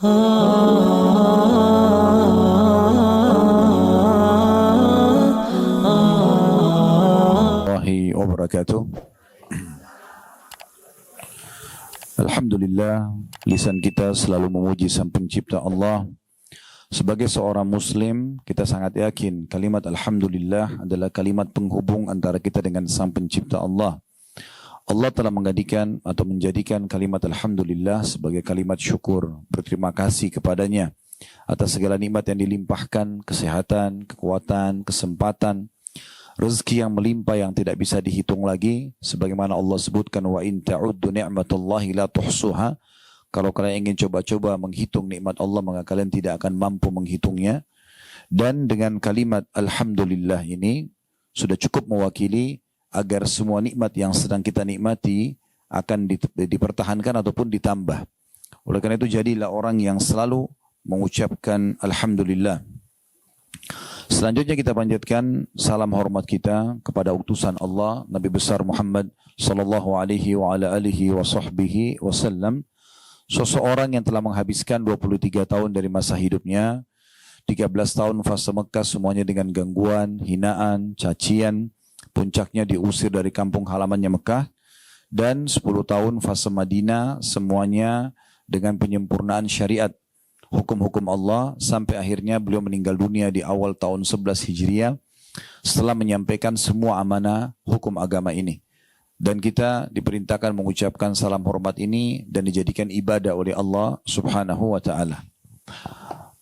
Warahmatullahi wabarakatuh. Alhamdulillah, lisan kita selalu memuji Sang Pencipta Allah. Sebagai seorang muslim, kita sangat yakin kalimat Alhamdulillah adalah kalimat penghubung antara kita dengan Sang Pencipta Allah. Allah telah menjadikan kalimat Alhamdulillah sebagai kalimat syukur, berterima kasih kepadanya atas segala nikmat yang dilimpahkan, kesehatan, kekuatan, kesempatan, rezeki yang melimpah yang tidak bisa dihitung lagi, sebagaimana Allah sebutkan wa in ta'uddu ni'matallahi la tuhsuha. Kalau kalian ingin coba-coba menghitung nikmat Allah, maka kalian tidak akan mampu menghitungnya. Dan dengan kalimat Alhamdulillah ini sudah cukup mewakili agar semua nikmat yang sedang kita nikmati akan dipertahankan ataupun ditambah. Oleh karena itu jadilah orang yang selalu mengucapkan Alhamdulillah. Selanjutnya kita panjatkan salam hormat kita kepada utusan Allah Nabi besar Muhammad sallallahu alaihi wa ala alihi wa sahbihi wasallam, seseorang yang telah menghabiskan 23 tahun dari masa hidupnya, 13 tahun fase Mekah semuanya dengan gangguan, hinaan, cacian, puncaknya diusir dari kampung halamannya Mekah, dan 10 tahun fase Madinah semuanya dengan penyempurnaan syariat, hukum-hukum Allah, sampai akhirnya beliau meninggal dunia di awal tahun 11 Hijriah setelah menyampaikan semua amanah hukum agama ini. Dan kita diperintahkan mengucapkan salam hormat ini dan dijadikan ibadah oleh Allah subhanahu wa ta'ala.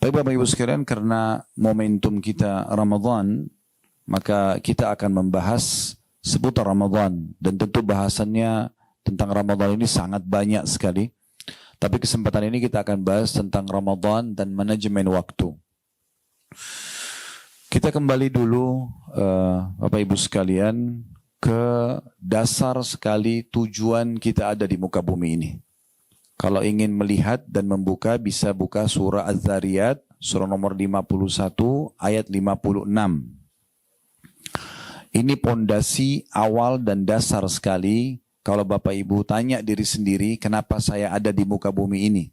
Bapak Ibu sekalian, karena momentum kita Ramadan, maka kita akan membahas seputar Ramadan. Dan tentu bahasannya tentang Ramadan ini sangat banyak sekali. Tapi kesempatan ini kita akan bahas tentang Ramadan dan manajemen waktu. Kita kembali dulu Bapak Ibu sekalian ke dasar sekali tujuan kita ada di muka bumi ini. Kalau ingin melihat dan membuka bisa buka surah Az-Zariyat, surah nomor 51 ayat 56. Ini pondasi awal dan dasar sekali. Kalau Bapak Ibu tanya diri sendiri, kenapa saya ada di muka bumi ini?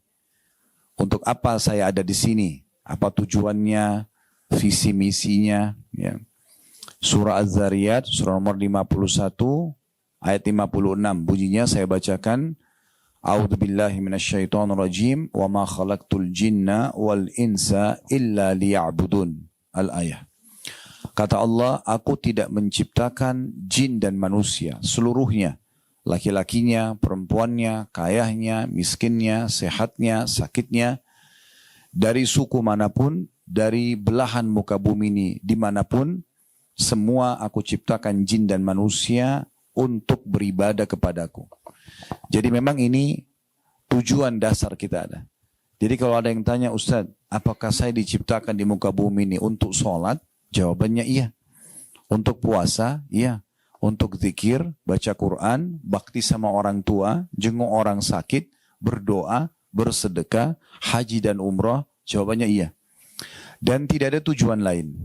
Untuk apa saya ada di sini? Apa tujuannya, visi misinya? Ya. Surah Az-Zariyat, surah nomor 51, ayat 56. Bunyinya saya bacakan. A'udzubillahi minasyaitonirrajim. Wa ma khalaqtul jinna wal insa illa liya'budun. Al-ayah. Kata Allah, aku tidak menciptakan jin dan manusia seluruhnya. Laki-lakinya, perempuannya, kayahnya, miskinnya, sehatnya, sakitnya. Dari suku manapun, dari belahan muka bumi ini, dimanapun, semua aku ciptakan jin dan manusia untuk beribadah kepadaku. Jadi memang ini tujuan dasar kita ada. Jadi kalau ada yang tanya, Ustaz, apakah saya diciptakan di muka bumi ini untuk sholat? Jawabannya iya. Untuk puasa, iya. Untuk zikir, baca Quran, bakti sama orang tua, jenguk orang sakit, berdoa, bersedekah, haji dan umrah, jawabannya iya. Dan tidak ada tujuan lain.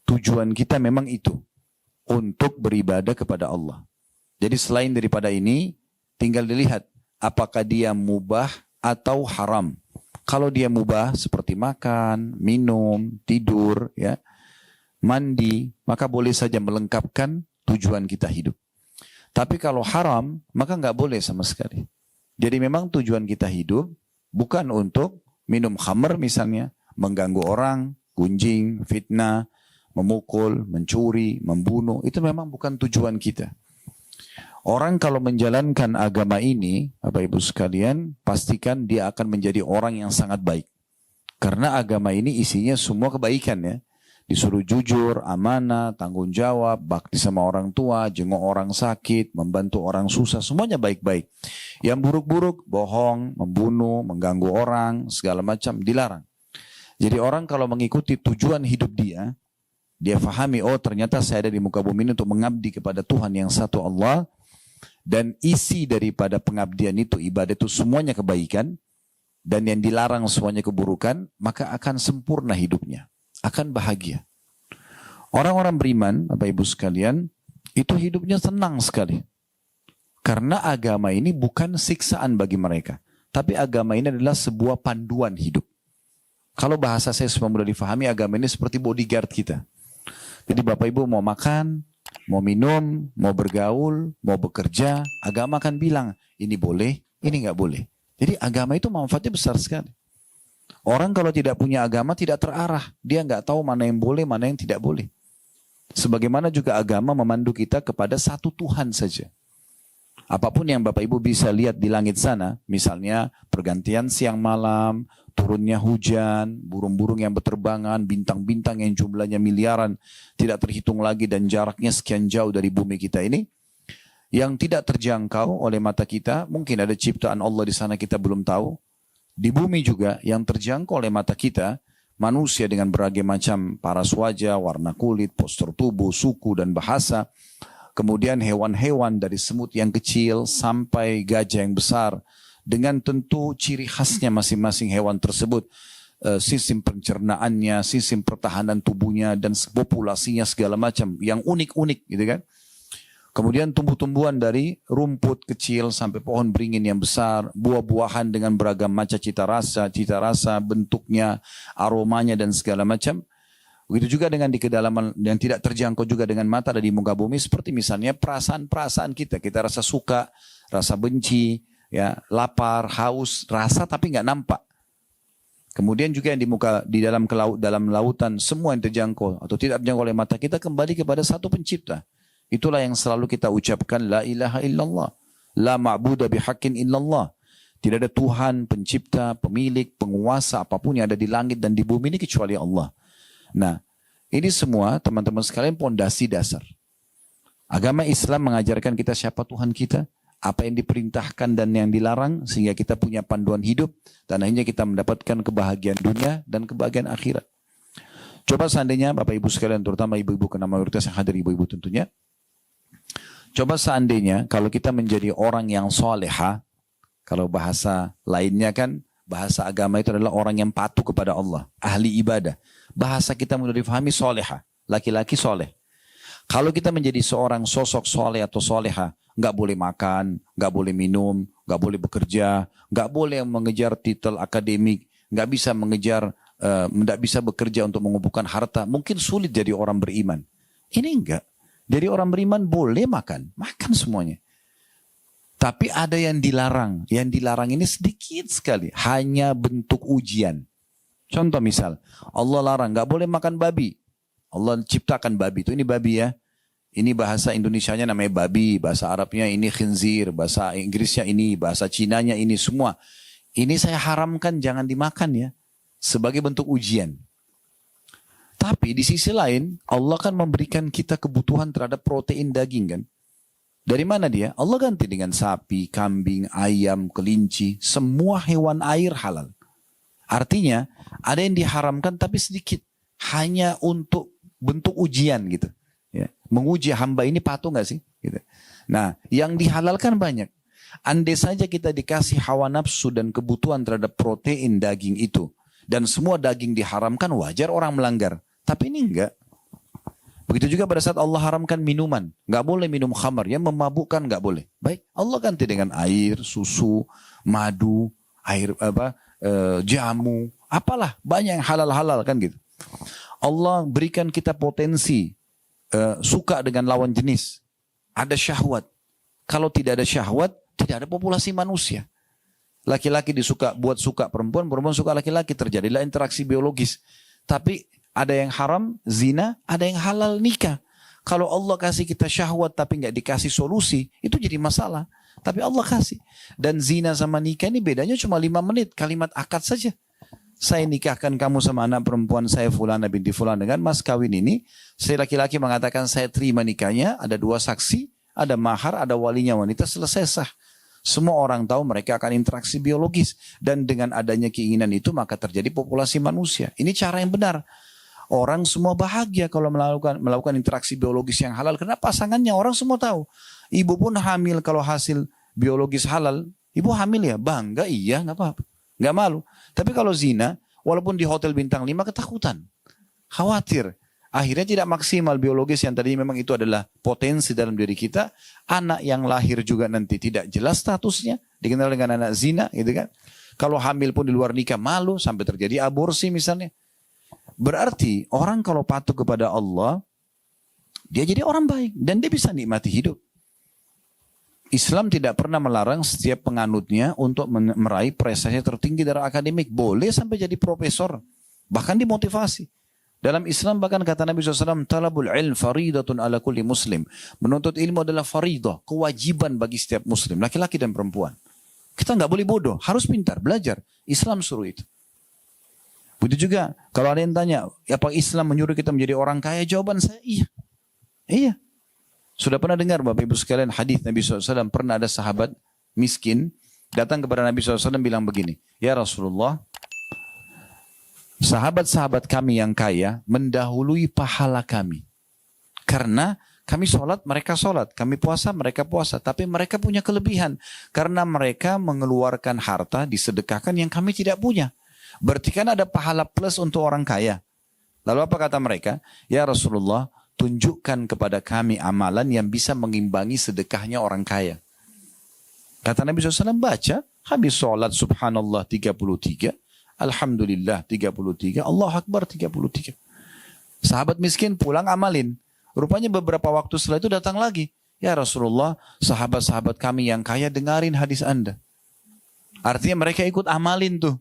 Tujuan kita memang itu, untuk beribadah kepada Allah. Jadi selain daripada ini, tinggal dilihat apakah dia mubah atau haram. Kalau dia mubah seperti makan, minum, tidur, ya, mandi, maka boleh saja melengkapkan tujuan kita hidup. Tapi kalau haram, maka nggak boleh sama sekali. Jadi memang tujuan kita hidup bukan untuk minum khamr misalnya, mengganggu orang, gunjing, fitnah, memukul, mencuri, membunuh. Itu memang bukan tujuan kita. Orang kalau menjalankan agama ini, Bapak Ibu sekalian, pastikan dia akan menjadi orang yang sangat baik. Karena agama ini isinya semua kebaikan ya. Disuruh jujur, amanah, tanggung jawab, bakti sama orang tua, jenguk orang sakit, membantu orang susah, semuanya baik-baik. Yang buruk-buruk, bohong, membunuh, mengganggu orang, segala macam dilarang. Jadi orang kalau mengikuti tujuan hidup dia fahami, oh ternyata saya ada di muka bumi ini untuk mengabdi kepada Tuhan yang satu Allah, dan isi daripada pengabdian itu, ibadah itu semuanya kebaikan, dan yang dilarang semuanya keburukan, maka akan sempurna hidupnya. Akan bahagia. Orang-orang beriman, Bapak Ibu sekalian, itu hidupnya senang sekali. Karena agama ini bukan siksaan bagi mereka. Tapi agama ini adalah sebuah panduan hidup. Kalau bahasa saya supaya mudah difahami, agama ini seperti bodyguard kita. Jadi Bapak Ibu mau makan, mau minum, mau bergaul, mau bekerja, agama akan bilang, ini boleh, ini nggak boleh. Jadi agama itu manfaatnya besar sekali. Orang kalau tidak punya agama tidak terarah. Dia nggak tahu mana yang boleh, mana yang tidak boleh. Sebagaimana juga agama memandu kita kepada satu Tuhan saja. Apapun yang Bapak Ibu bisa lihat di langit sana, misalnya pergantian siang malam, turunnya hujan, burung-burung yang berterbangan, bintang-bintang yang jumlahnya miliaran, tidak terhitung lagi dan jaraknya sekian jauh dari bumi kita ini, yang tidak terjangkau oleh mata kita, mungkin ada ciptaan Allah di sana kita belum tahu. Di bumi juga yang terjangkau oleh mata kita, manusia dengan berbagai macam paras wajah, warna kulit, postur tubuh, suku dan bahasa. Kemudian hewan-hewan dari semut yang kecil sampai gajah yang besar. Dengan tentu ciri khasnya masing-masing hewan tersebut. Sistem pencernaannya, sistem pertahanan tubuhnya, dan populasinya segala macam. Yang unik-unik gitu kan. Kemudian tumbuh-tumbuhan dari rumput kecil sampai pohon beringin yang besar. Buah-buahan dengan beragam macam cita rasa, bentuknya, aromanya dan segala macam. Begitu juga dengan di kedalaman yang tidak terjangkau juga dengan mata ada di muka bumi. Seperti misalnya perasaan-perasaan kita. Kita rasa suka, rasa benci, ya, lapar, haus, rasa tapi nggak nampak. Kemudian juga yang di dalam lautan semua yang terjangkau atau tidak terjangkau oleh mata kita kembali kepada satu pencipta. Itulah yang selalu kita ucapkan la ilaha illallah, la ma'budu bihaqqin illallah. Tidak ada Tuhan, pencipta, pemilik, penguasa apapun yang ada di langit dan di bumi ini kecuali Allah. Nah, ini semua teman-teman sekalian pondasi dasar. Agama Islam mengajarkan kita siapa Tuhan kita, apa yang diperintahkan dan yang dilarang, sehingga kita punya panduan hidup, dan akhirnya kita mendapatkan kebahagiaan dunia dan kebahagiaan akhirat. Coba seandainya Bapak Ibu sekalian, terutama ibu-ibu karena mayoritas yang hadir ibu-ibu tentunya, coba seandainya kalau kita menjadi orang yang soleha, kalau bahasa lainnya kan, bahasa agama itu adalah orang yang patuh kepada Allah, ahli ibadah. Bahasa kita mudah difahami soleha, laki-laki soleh. Kalau kita menjadi seorang sosok soleh atau soleha, nggak boleh makan, nggak boleh minum, nggak boleh bekerja, nggak boleh mengejar titel akademik, nggak bisa mengejar, nggak bisa bekerja untuk mengumpulkan harta. Mungkin sulit jadi orang beriman. Ini enggak. Jadi orang beriman boleh makan semuanya. Tapi ada yang dilarang. Yang dilarang ini sedikit sekali, hanya bentuk ujian. Contoh misal, Allah larang, nggak boleh makan babi. Allah ciptakan babi, itu ini babi ya. Ini bahasa Indonesianya namanya babi, bahasa Arabnya ini khinzir, bahasa Inggrisnya ini, bahasa Cinanya ini semua. Ini saya haramkan jangan dimakan ya, sebagai bentuk ujian. Tapi di sisi lain, Allah kan memberikan kita kebutuhan terhadap protein daging kan. Dari mana dia? Allah ganti dengan sapi, kambing, ayam, kelinci, semua hewan air halal. Artinya ada yang diharamkan tapi sedikit, hanya untuk bentuk ujian gitu. Ya. Menguji hamba ini patuh nggak sih? Gitu. Nah, yang dihalalkan banyak. Andai saja kita dikasih hawa nafsu dan kebutuhan terhadap protein daging itu, dan semua daging diharamkan, wajar orang melanggar. Tapi ini enggak. Begitu juga pada saat Allah haramkan minuman, nggak boleh minum khamar, yang memabukkan nggak boleh. Baik, Allah ganti dengan air, susu, madu, air jamu, apalah banyak yang halal-halal kan gitu. Allah berikan kita potensi suka dengan lawan jenis, ada syahwat. Kalau tidak ada syahwat, tidak ada populasi manusia. Laki-laki buat suka perempuan, perempuan suka laki-laki, terjadilah interaksi biologis. Tapi ada yang haram, zina, ada yang halal, nikah. Kalau Allah kasih kita syahwat tapi nggak dikasih solusi, itu jadi masalah. Tapi Allah kasih. Dan zina sama nikah ini bedanya cuma 5 menit. Kalimat akad saja. Saya nikahkan kamu sama anak perempuan saya Fulana binti Fulan dengan mas kawin ini. Saya laki-laki mengatakan saya terima nikahnya. Ada 2 saksi. Ada mahar, ada walinya wanita. Selesai sah. Semua orang tahu mereka akan interaksi biologis. Dan dengan adanya keinginan itu maka terjadi populasi manusia. Ini cara yang benar. Orang semua bahagia kalau melakukan interaksi biologis yang halal. Karena pasangannya orang semua tahu. Ibu pun hamil kalau hasil biologis halal. Ibu hamil ya bangga, iya nggak apa-apa. Nggak malu. Tapi kalau zina, walaupun di hotel bintang 5 ketakutan. Khawatir. Akhirnya tidak maksimal biologis yang tadi memang itu adalah potensi dalam diri kita. Anak yang lahir juga nanti tidak jelas statusnya, dikenal dengan anak zina gitu kan. Kalau hamil pun di luar nikah malu sampai terjadi aborsi misalnya. Berarti orang kalau patuh kepada Allah, dia jadi orang baik dan dia bisa nikmati hidup. Islam tidak pernah melarang setiap penganutnya untuk meraih prestasi tertinggi dari akademik. Boleh sampai jadi profesor, bahkan dimotivasi. Dalam Islam bahkan kata Nabi SAW, talabul ilm faridatun ala kulli muslim. Menuntut ilmu adalah faridah, kewajiban bagi setiap muslim, laki-laki dan perempuan. Kita nggak boleh bodoh, harus pintar, belajar. Islam suruh itu. Begitu juga, kalau ada yang tanya, apa Islam menyuruh kita menjadi orang kaya? Jawaban saya, iya. Iya. Sudah pernah dengar Bapak Ibu sekalian hadis Nabi SAW, pernah ada sahabat miskin, datang kepada Nabi SAW bilang begini, ya Rasulullah, sahabat-sahabat kami yang kaya mendahului pahala kami. Karena kami sholat, mereka sholat. Kami puasa, mereka puasa. Tapi mereka punya kelebihan. Karena mereka mengeluarkan harta, disedekahkan yang kami tidak punya. Berarti kan ada pahala plus untuk orang kaya. Lalu apa kata mereka? Ya Rasulullah, tunjukkan kepada kami amalan yang bisa mengimbangi sedekahnya orang kaya. Kata Nabi SAW, baca. Habis sholat subhanallah 33. Alhamdulillah 33, Allah Akbar 33. Sahabat miskin pulang amalin. Rupanya beberapa waktu setelah itu datang lagi. Ya Rasulullah, sahabat-sahabat kami yang kaya dengarin hadis Anda. Artinya mereka ikut amalin tuh.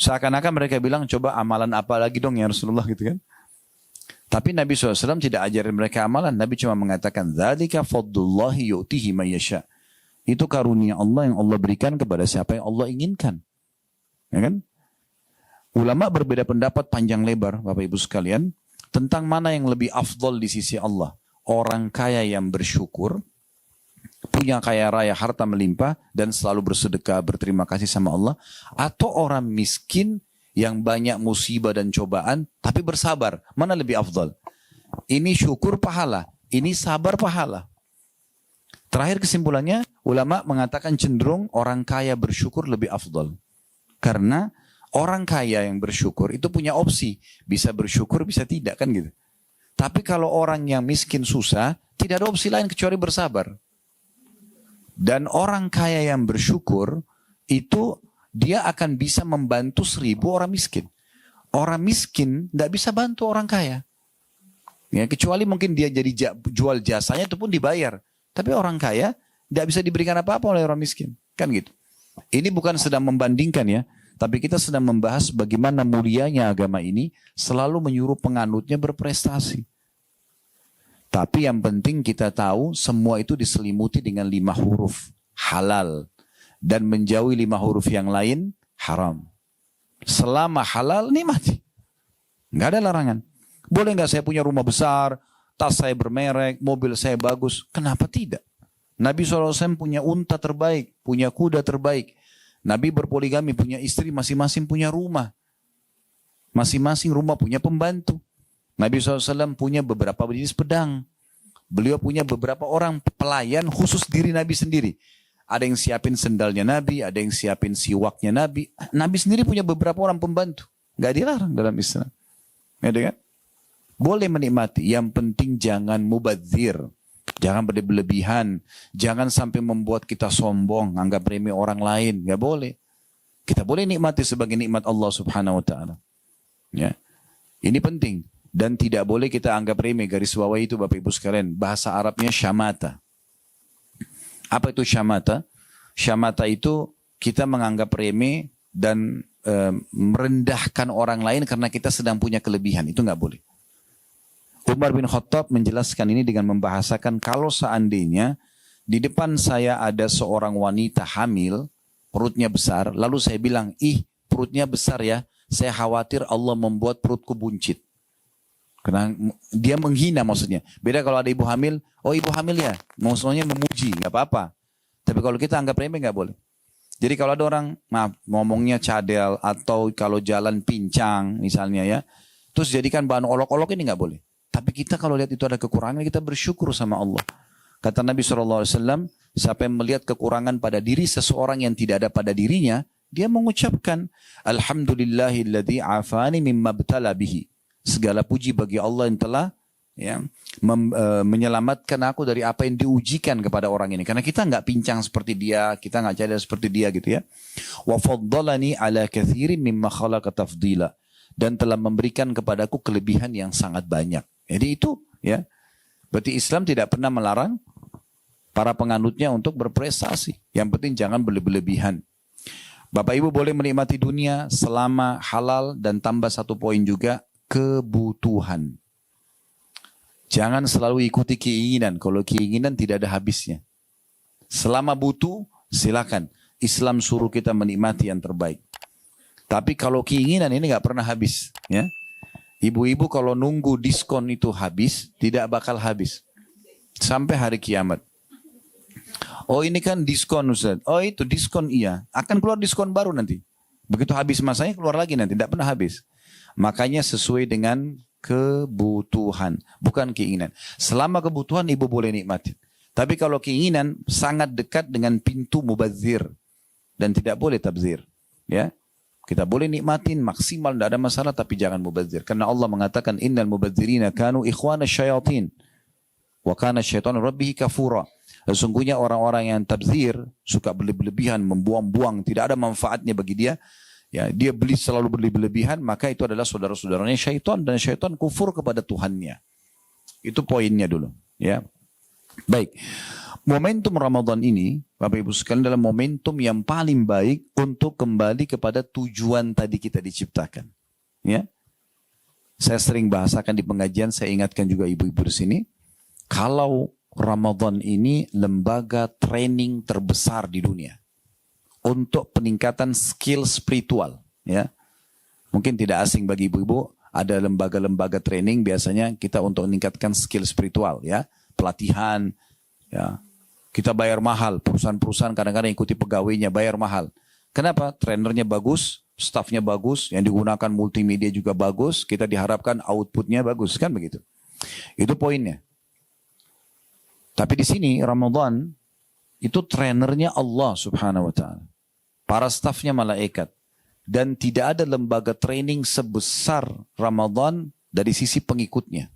Seakan-akan mereka bilang, coba amalan apa lagi dong ya Rasulullah gitu kan. Tapi Nabi SAW tidak ajarin mereka amalan. Nabi cuma mengatakan, dzalika fadlullahi yu'tihi man yasha. Itu karunia Allah yang Allah berikan kepada siapa yang Allah inginkan. Ya kan? Ulama berbeda pendapat panjang lebar Bapak Ibu sekalian tentang mana yang lebih afdol di sisi Allah. Orang kaya yang bersyukur, punya kaya raya harta melimpah dan selalu bersedekah berterima kasih sama Allah, atau orang miskin yang banyak musibah dan cobaan tapi bersabar. Mana lebih afdol? Ini syukur pahala, ini sabar pahala. Terakhir kesimpulannya, ulama mengatakan cenderung orang kaya bersyukur lebih afdol. Karena orang kaya yang bersyukur itu punya opsi. Bisa bersyukur, bisa tidak kan gitu. Tapi kalau orang yang miskin susah, tidak ada opsi lain kecuali bersabar. Dan orang kaya yang bersyukur, itu dia akan bisa membantu 1000 orang miskin. Orang miskin tidak bisa bantu orang kaya. Ya, kecuali mungkin dia jadi jual jasanya itu pun dibayar. Tapi orang kaya tidak bisa diberikan apa-apa oleh orang miskin. Kan gitu. Ini bukan sedang membandingkan ya, tapi kita sedang membahas bagaimana mulianya agama ini selalu menyuruh penganutnya berprestasi. Tapi yang penting kita tahu semua itu diselimuti dengan 5 huruf halal dan menjauhi 5 huruf yang lain haram. Selama halal nikmati, nggak ada larangan. Boleh nggak saya punya rumah besar, tas saya bermerek, mobil saya bagus? Kenapa tidak? Nabi SAW punya unta terbaik, punya kuda terbaik. Nabi berpoligami, punya istri, masing-masing punya rumah. Masing-masing rumah punya pembantu. Nabi SAW punya beberapa jenis pedang. Beliau punya beberapa orang pelayan khusus diri Nabi sendiri. Ada yang siapin sendalnya Nabi, ada yang siapin siwaknya Nabi. Nabi sendiri punya beberapa orang pembantu. Gak dilarang dalam Islam. Ya, kan? Boleh menikmati, yang penting jangan mubadzir. Jangan berlebihan, jangan sampai membuat kita sombong, anggap remeh orang lain, nggak boleh. Kita boleh nikmati sebagai nikmat Allah Subhanahu Wa Taala. Ya, ini penting dan tidak boleh kita anggap remeh. Garis bawah itu Bapak Ibu sekalian, bahasa Arabnya syamata. Apa itu syamata? Syamata itu kita menganggap remeh dan merendahkan orang lain karena kita sedang punya kelebihan, itu nggak boleh. Umar bin Khattab menjelaskan ini dengan membahasakan kalau seandainya di depan saya ada seorang wanita hamil, perutnya besar, lalu saya bilang, ih perutnya besar ya, saya khawatir Allah membuat perutku buncit. Karena dia menghina maksudnya. Beda kalau ada ibu hamil, oh ibu hamil ya, maksudnya memuji, nggak apa-apa. Tapi kalau kita anggap remeh nggak boleh. Jadi kalau ada orang, maaf, ngomongnya cadel atau kalau jalan pincang misalnya ya, terus jadikan bahan olok-olok, ini nggak boleh. Tapi kita kalau lihat itu ada kekurangan, kita bersyukur sama Allah. Kata Nabi SAW, siapa yang melihat kekurangan pada diri seseorang yang tidak ada pada dirinya, dia mengucapkan, Alhamdulillahilladzi afani mimma btala bihi. segala puji bagi Allah yang telah menyelamatkan aku dari apa yang diujikan kepada orang ini. Karena kita nggak pincang seperti dia, kita nggak cerdas seperti dia gitu ya. Wa faddalani ala katsirin mimma khalaqa tafdila, dan telah memberikan kepadaku kelebihan yang sangat banyak. Jadi itu ya. Berarti Islam tidak pernah melarang para penganutnya untuk berprestasi. Yang penting jangan berlebihan. Bapak Ibu boleh menikmati dunia selama halal, dan tambah satu poin juga, kebutuhan. Jangan selalu ikuti keinginan. Kalau keinginan tidak ada habisnya. Selama butuh, silakan. Islam suruh kita menikmati yang terbaik. Tapi kalau keinginan ini nggak pernah habis. Ya. Ibu-ibu kalau nunggu diskon itu habis, tidak bakal habis. Sampai hari kiamat. Oh ini kan diskon Ustaz. Oh itu diskon iya. Akan keluar diskon baru nanti. Begitu habis masanya keluar lagi nanti. Tidak pernah habis. Makanya sesuai dengan kebutuhan. Bukan keinginan. Selama kebutuhan ibu boleh nikmati. Tapi kalau keinginan sangat dekat dengan pintu mubazir. Dan tidak boleh tabzir. Ya. Kita boleh nikmatin maksimal. Tidak ada masalah. Tapi jangan mubazir. Karena Allah mengatakan innal mubazirina kanu ikhwana syayatin. Wa kana syaitanu rabbihi kafura. Sesungguhnya orang-orang yang tabzir, suka berlebihan, membuang-buang, tidak ada manfaatnya bagi dia. Ya, dia selalu berlebihan, maka itu adalah saudara-saudaranya syaitan, dan syaitan kufur kepada Tuhannya. Itu poinnya dulu. Ya, baik. Momentum Ramadan ini, Bapak Ibu sekalian, adalah momentum yang paling baik untuk kembali kepada tujuan tadi kita diciptakan. Ya, saya sering bahasakan di pengajian, saya ingatkan juga ibu-ibu di sini. Kalau Ramadan ini lembaga training terbesar di dunia untuk peningkatan skill spiritual, ya. Mungkin tidak asing bagi ibu-ibu, ada lembaga-lembaga training biasanya kita untuk meningkatkan skill spiritual, ya, pelatihan, ya. Kita bayar mahal, perusahaan-perusahaan kadang-kadang ikuti pegawainya bayar mahal. Kenapa? Trainernya bagus, staffnya bagus, yang digunakan multimedia juga bagus, kita diharapkan outputnya bagus, kan begitu. Itu poinnya. Tapi di sini Ramadan itu trainernya Allah Subhanahu wa taala. Para stafnya malaikat, dan tidak ada lembaga training sebesar Ramadan dari sisi pengikutnya.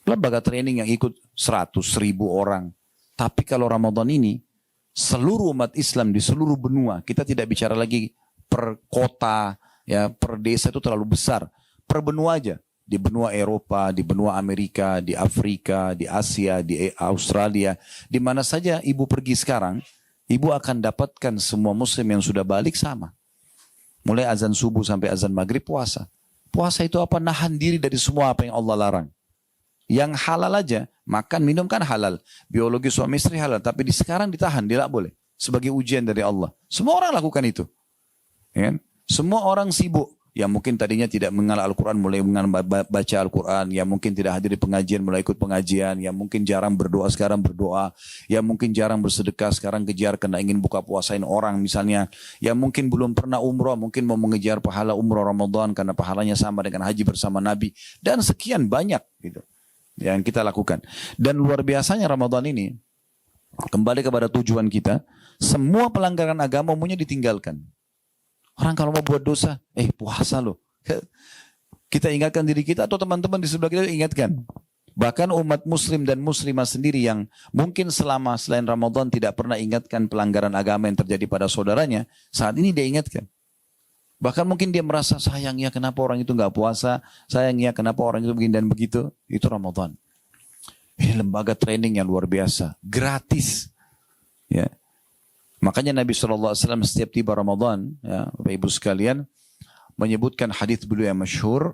Lembaga training yang ikut 100.000 orang. Tapi kalau Ramadan ini seluruh umat Islam di seluruh benua, kita tidak bicara lagi per kota, ya, per desa itu terlalu besar. Per benua aja. Di benua Eropa, di benua Amerika, di Afrika, di Asia, di Australia. Di mana saja ibu pergi sekarang, ibu akan dapatkan semua muslim yang sudah balik sama. Mulai azan subuh sampai azan maghrib puasa. Puasa itu apa? Nahan diri dari semua apa yang Allah larang. Yang halal aja, makan, minum kan halal. Biologi suami istri halal. Tapi sekarang ditahan, tidak boleh. Sebagai ujian dari Allah. Semua orang lakukan itu. Ya? Semua orang sibuk. Yang mungkin tadinya tidak mengenal Al-Quran mulai baca Al-Quran, yang mungkin tidak hadir di pengajian mulai ikut pengajian, yang mungkin jarang berdoa sekarang berdoa, yang mungkin jarang bersedekah sekarang kejar karena ingin buka puasain orang misalnya, yang mungkin belum pernah umroh mungkin mau mengejar pahala umroh Ramadan karena pahalanya sama dengan haji bersama Nabi, dan sekian banyak gitu yang kita lakukan. Dan luar biasanya Ramadan ini, kembali kepada tujuan kita, semua pelanggaran agama umumnya ditinggalkan. Orang kalau mau buat dosa, puasa loh. Kita ingatkan diri kita atau teman-teman di sebelah kita ingatkan. Bahkan umat muslim dan muslimah sendiri yang mungkin selama selain Ramadan tidak pernah ingatkan pelanggaran agama yang terjadi pada saudaranya, saat ini dia ingatkan. Bahkan mungkin dia merasa sayangnya kenapa orang itu nggak puasa, sayangnya kenapa orang itu begini dan begitu. Itu Ramadan. Ini lembaga training yang luar biasa, gratis. Ya. Makanya Nabi SAW setiap tiba Ramadan, ya, Bapak Ibu sekalian, menyebutkan hadis beliau yang masyhur,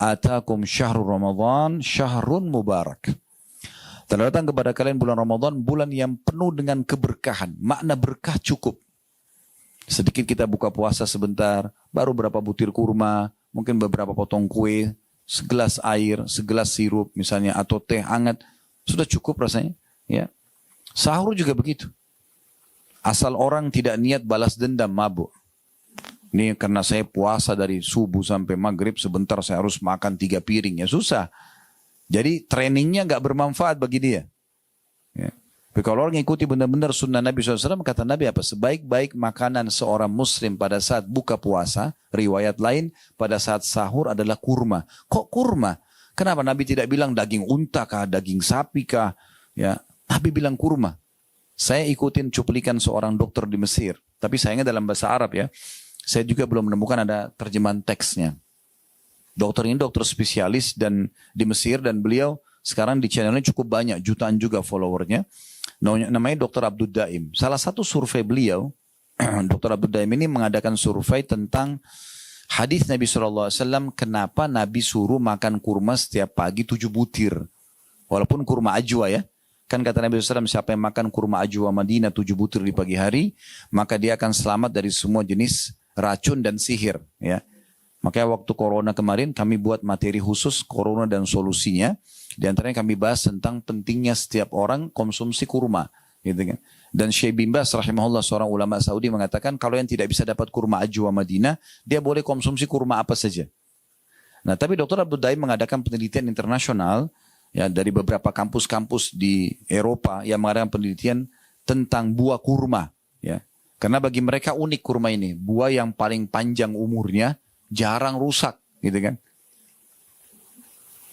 Atakum syahrul Ramadan, syahrun mubarak. Telah datang kepada kalian bulan Ramadan, bulan yang penuh dengan keberkahan. Makna berkah cukup. Sedikit kita buka puasa sebentar, baru berapa butir kurma, mungkin beberapa potong kue, segelas air, segelas sirup misalnya, atau teh hangat, sudah cukup rasanya. Ya. Sahur juga begitu. Asal orang tidak niat balas dendam, mabuk. Ini karena saya puasa dari subuh sampai maghrib, sebentar saya harus makan 3 piring. Ya susah. Jadi trainingnya gak bermanfaat bagi dia. Ya. Tapi kalau orang ikuti benar-benar sunnah Nabi SAW, kata Nabi apa? Sebaik-baik makanan seorang muslim pada saat buka puasa, riwayat lain pada saat sahur adalah kurma. Kok kurma? Kenapa Nabi tidak bilang daging unta kah, daging sapi kah? Ya, Nabi bilang kurma. Saya ikutin cuplikan seorang dokter di Mesir, tapi sayangnya dalam bahasa Arab ya. Saya juga belum menemukan ada terjemahan teksnya. Dokter ini dokter spesialis dan di Mesir, dan beliau sekarang di channelnya cukup banyak, jutaan juga followernya. Namanya Dr. Abdul Daim. Salah satu survei beliau, Dr. Abdul Daim ini mengadakan survei tentang hadis Nabi SAW, kenapa Nabi suruh makan kurma setiap pagi 7 butir. Walaupun kurma ajwa ya. Kan kata Nabi SAW, siapa yang makan kurma ajwa Madinah 7 butir di pagi hari, maka dia akan selamat dari semua jenis racun dan sihir. Ya. Makanya waktu corona kemarin kami buat materi khusus corona dan solusinya. Di antaranya kami bahas tentang pentingnya setiap orang konsumsi kurma, gitu kan. Dan Syekh bin Baz rahimahullah, seorang ulama Saudi, mengatakan kalau yang tidak bisa dapat kurma ajwa Madinah, dia boleh konsumsi kurma apa saja. Nah, tapi Dr. Abdul Daim mengadakan penelitian internasional ya dari beberapa kampus-kampus di Eropa yang mengadakan penelitian tentang buah kurma, ya. Karena bagi mereka unik kurma ini, buah yang paling panjang umurnya, jarang rusak, gitu kan.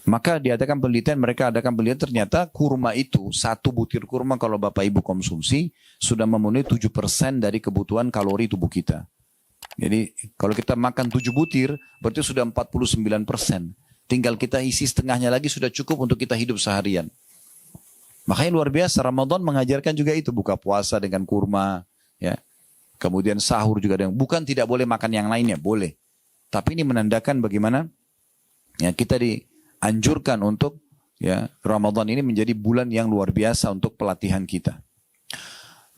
Maka mereka adakan penelitian, ternyata kurma itu, 1 butir kurma kalau Bapak Ibu konsumsi, sudah memenuhi 7% dari kebutuhan kalori tubuh kita. Jadi kalau kita makan 7 butir, berarti sudah 49%. Tinggal kita isi setengahnya lagi sudah cukup untuk kita hidup seharian. Makanya luar biasa, Ramadan mengajarkan juga itu, buka puasa dengan kurma, ya. Kemudian sahur juga dengan, bukan tidak boleh makan yang lainnya, boleh. Tapi ini menandakan bagaimana ya kita dianjurkan untuk ya Ramadan ini menjadi bulan yang luar biasa untuk pelatihan kita.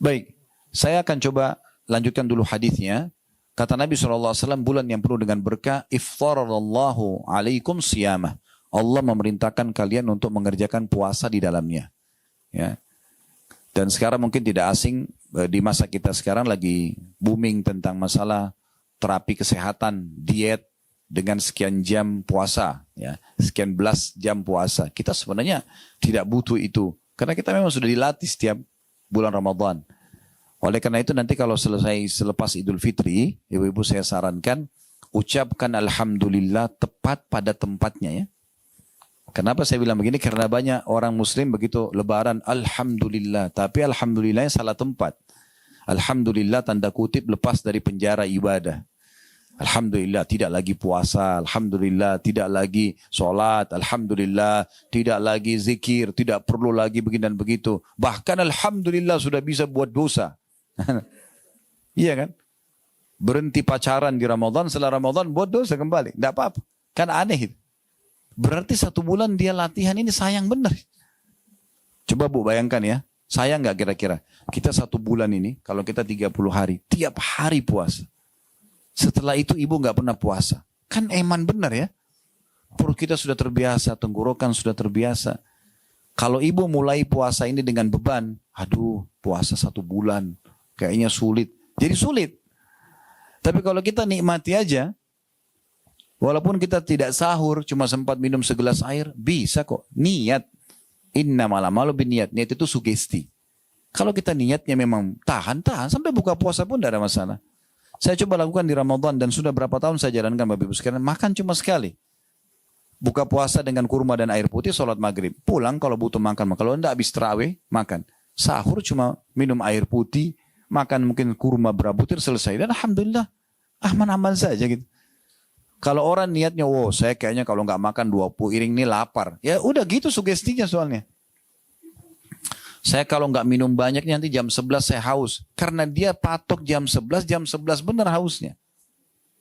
Baik, saya akan coba lanjutkan dulu hadisnya. Kata Nabi SAW, bulan yang penuh dengan berkah, iftarallahu alaikum siyamah. Allah memerintahkan kalian untuk mengerjakan puasa di dalamnya. Ya. Dan sekarang mungkin tidak asing, di masa kita sekarang lagi booming tentang masalah terapi kesehatan, diet dengan sekian jam puasa, ya, sekian belas jam puasa. Kita sebenarnya tidak butuh itu, karena kita memang sudah dilatih setiap bulan Ramadan. Oleh karena itu nanti kalau selepas Idul Fitri, ibu-ibu saya sarankan ucapkan Alhamdulillah tepat pada tempatnya ya. Kenapa saya bilang begini? Karena banyak orang Muslim begitu Lebaran Alhamdulillah, tapi Alhamdulillahnya salah tempat. Alhamdulillah tanda kutip lepas dari penjara ibadah. Alhamdulillah tidak lagi puasa, Alhamdulillah tidak lagi sholat, Alhamdulillah tidak lagi zikir, tidak perlu lagi begini dan begitu. Bahkan Alhamdulillah sudah bisa buat dosa. Iya kan? Berhenti pacaran di Ramadan, setelah Ramadan buat dosa kembali. Tidak apa-apa. Kan aneh itu. Berarti 1 bulan dia latihan ini sayang benar. Coba Bu bayangkan ya. Sayang nggak kira-kira? Kita 1 bulan ini, kalau kita 30 hari, tiap hari puasa. Setelah itu ibu nggak pernah puasa. Kan eman benar ya. Perut kita sudah terbiasa, tenggorokan sudah terbiasa. Kalau ibu mulai puasa ini dengan beban, aduh puasa 1 bulan, kayaknya sulit. Jadi sulit. Tapi kalau kita nikmati aja, walaupun kita tidak sahur, cuma sempat minum segelas air, bisa kok. Niat. Innamal a'malu binniyat. Niat itu sugesti. Kalau kita niatnya memang tahan sampai buka puasa pun tidak ada masalah. Saya coba lakukan di Ramadan dan sudah berapa tahun saya jalankan Bapak Ibu sekalian, makan cuma sekali. Buka puasa dengan kurma dan air putih, sholat maghrib. Pulang kalau butuh makan. Kalau tidak habis terawih, makan. Sahur cuma minum air putih, makan mungkin kurma berapa butir, selesai. Dan Alhamdulillah, aman-aman saja gitu. Kalau orang niatnya, wow saya kayaknya kalau nggak makan 20 piring ini lapar. Ya udah gitu sugestinya soalnya. Saya kalau nggak minum banyak nanti jam 11 saya haus. Karena dia patok jam 11 benar hausnya.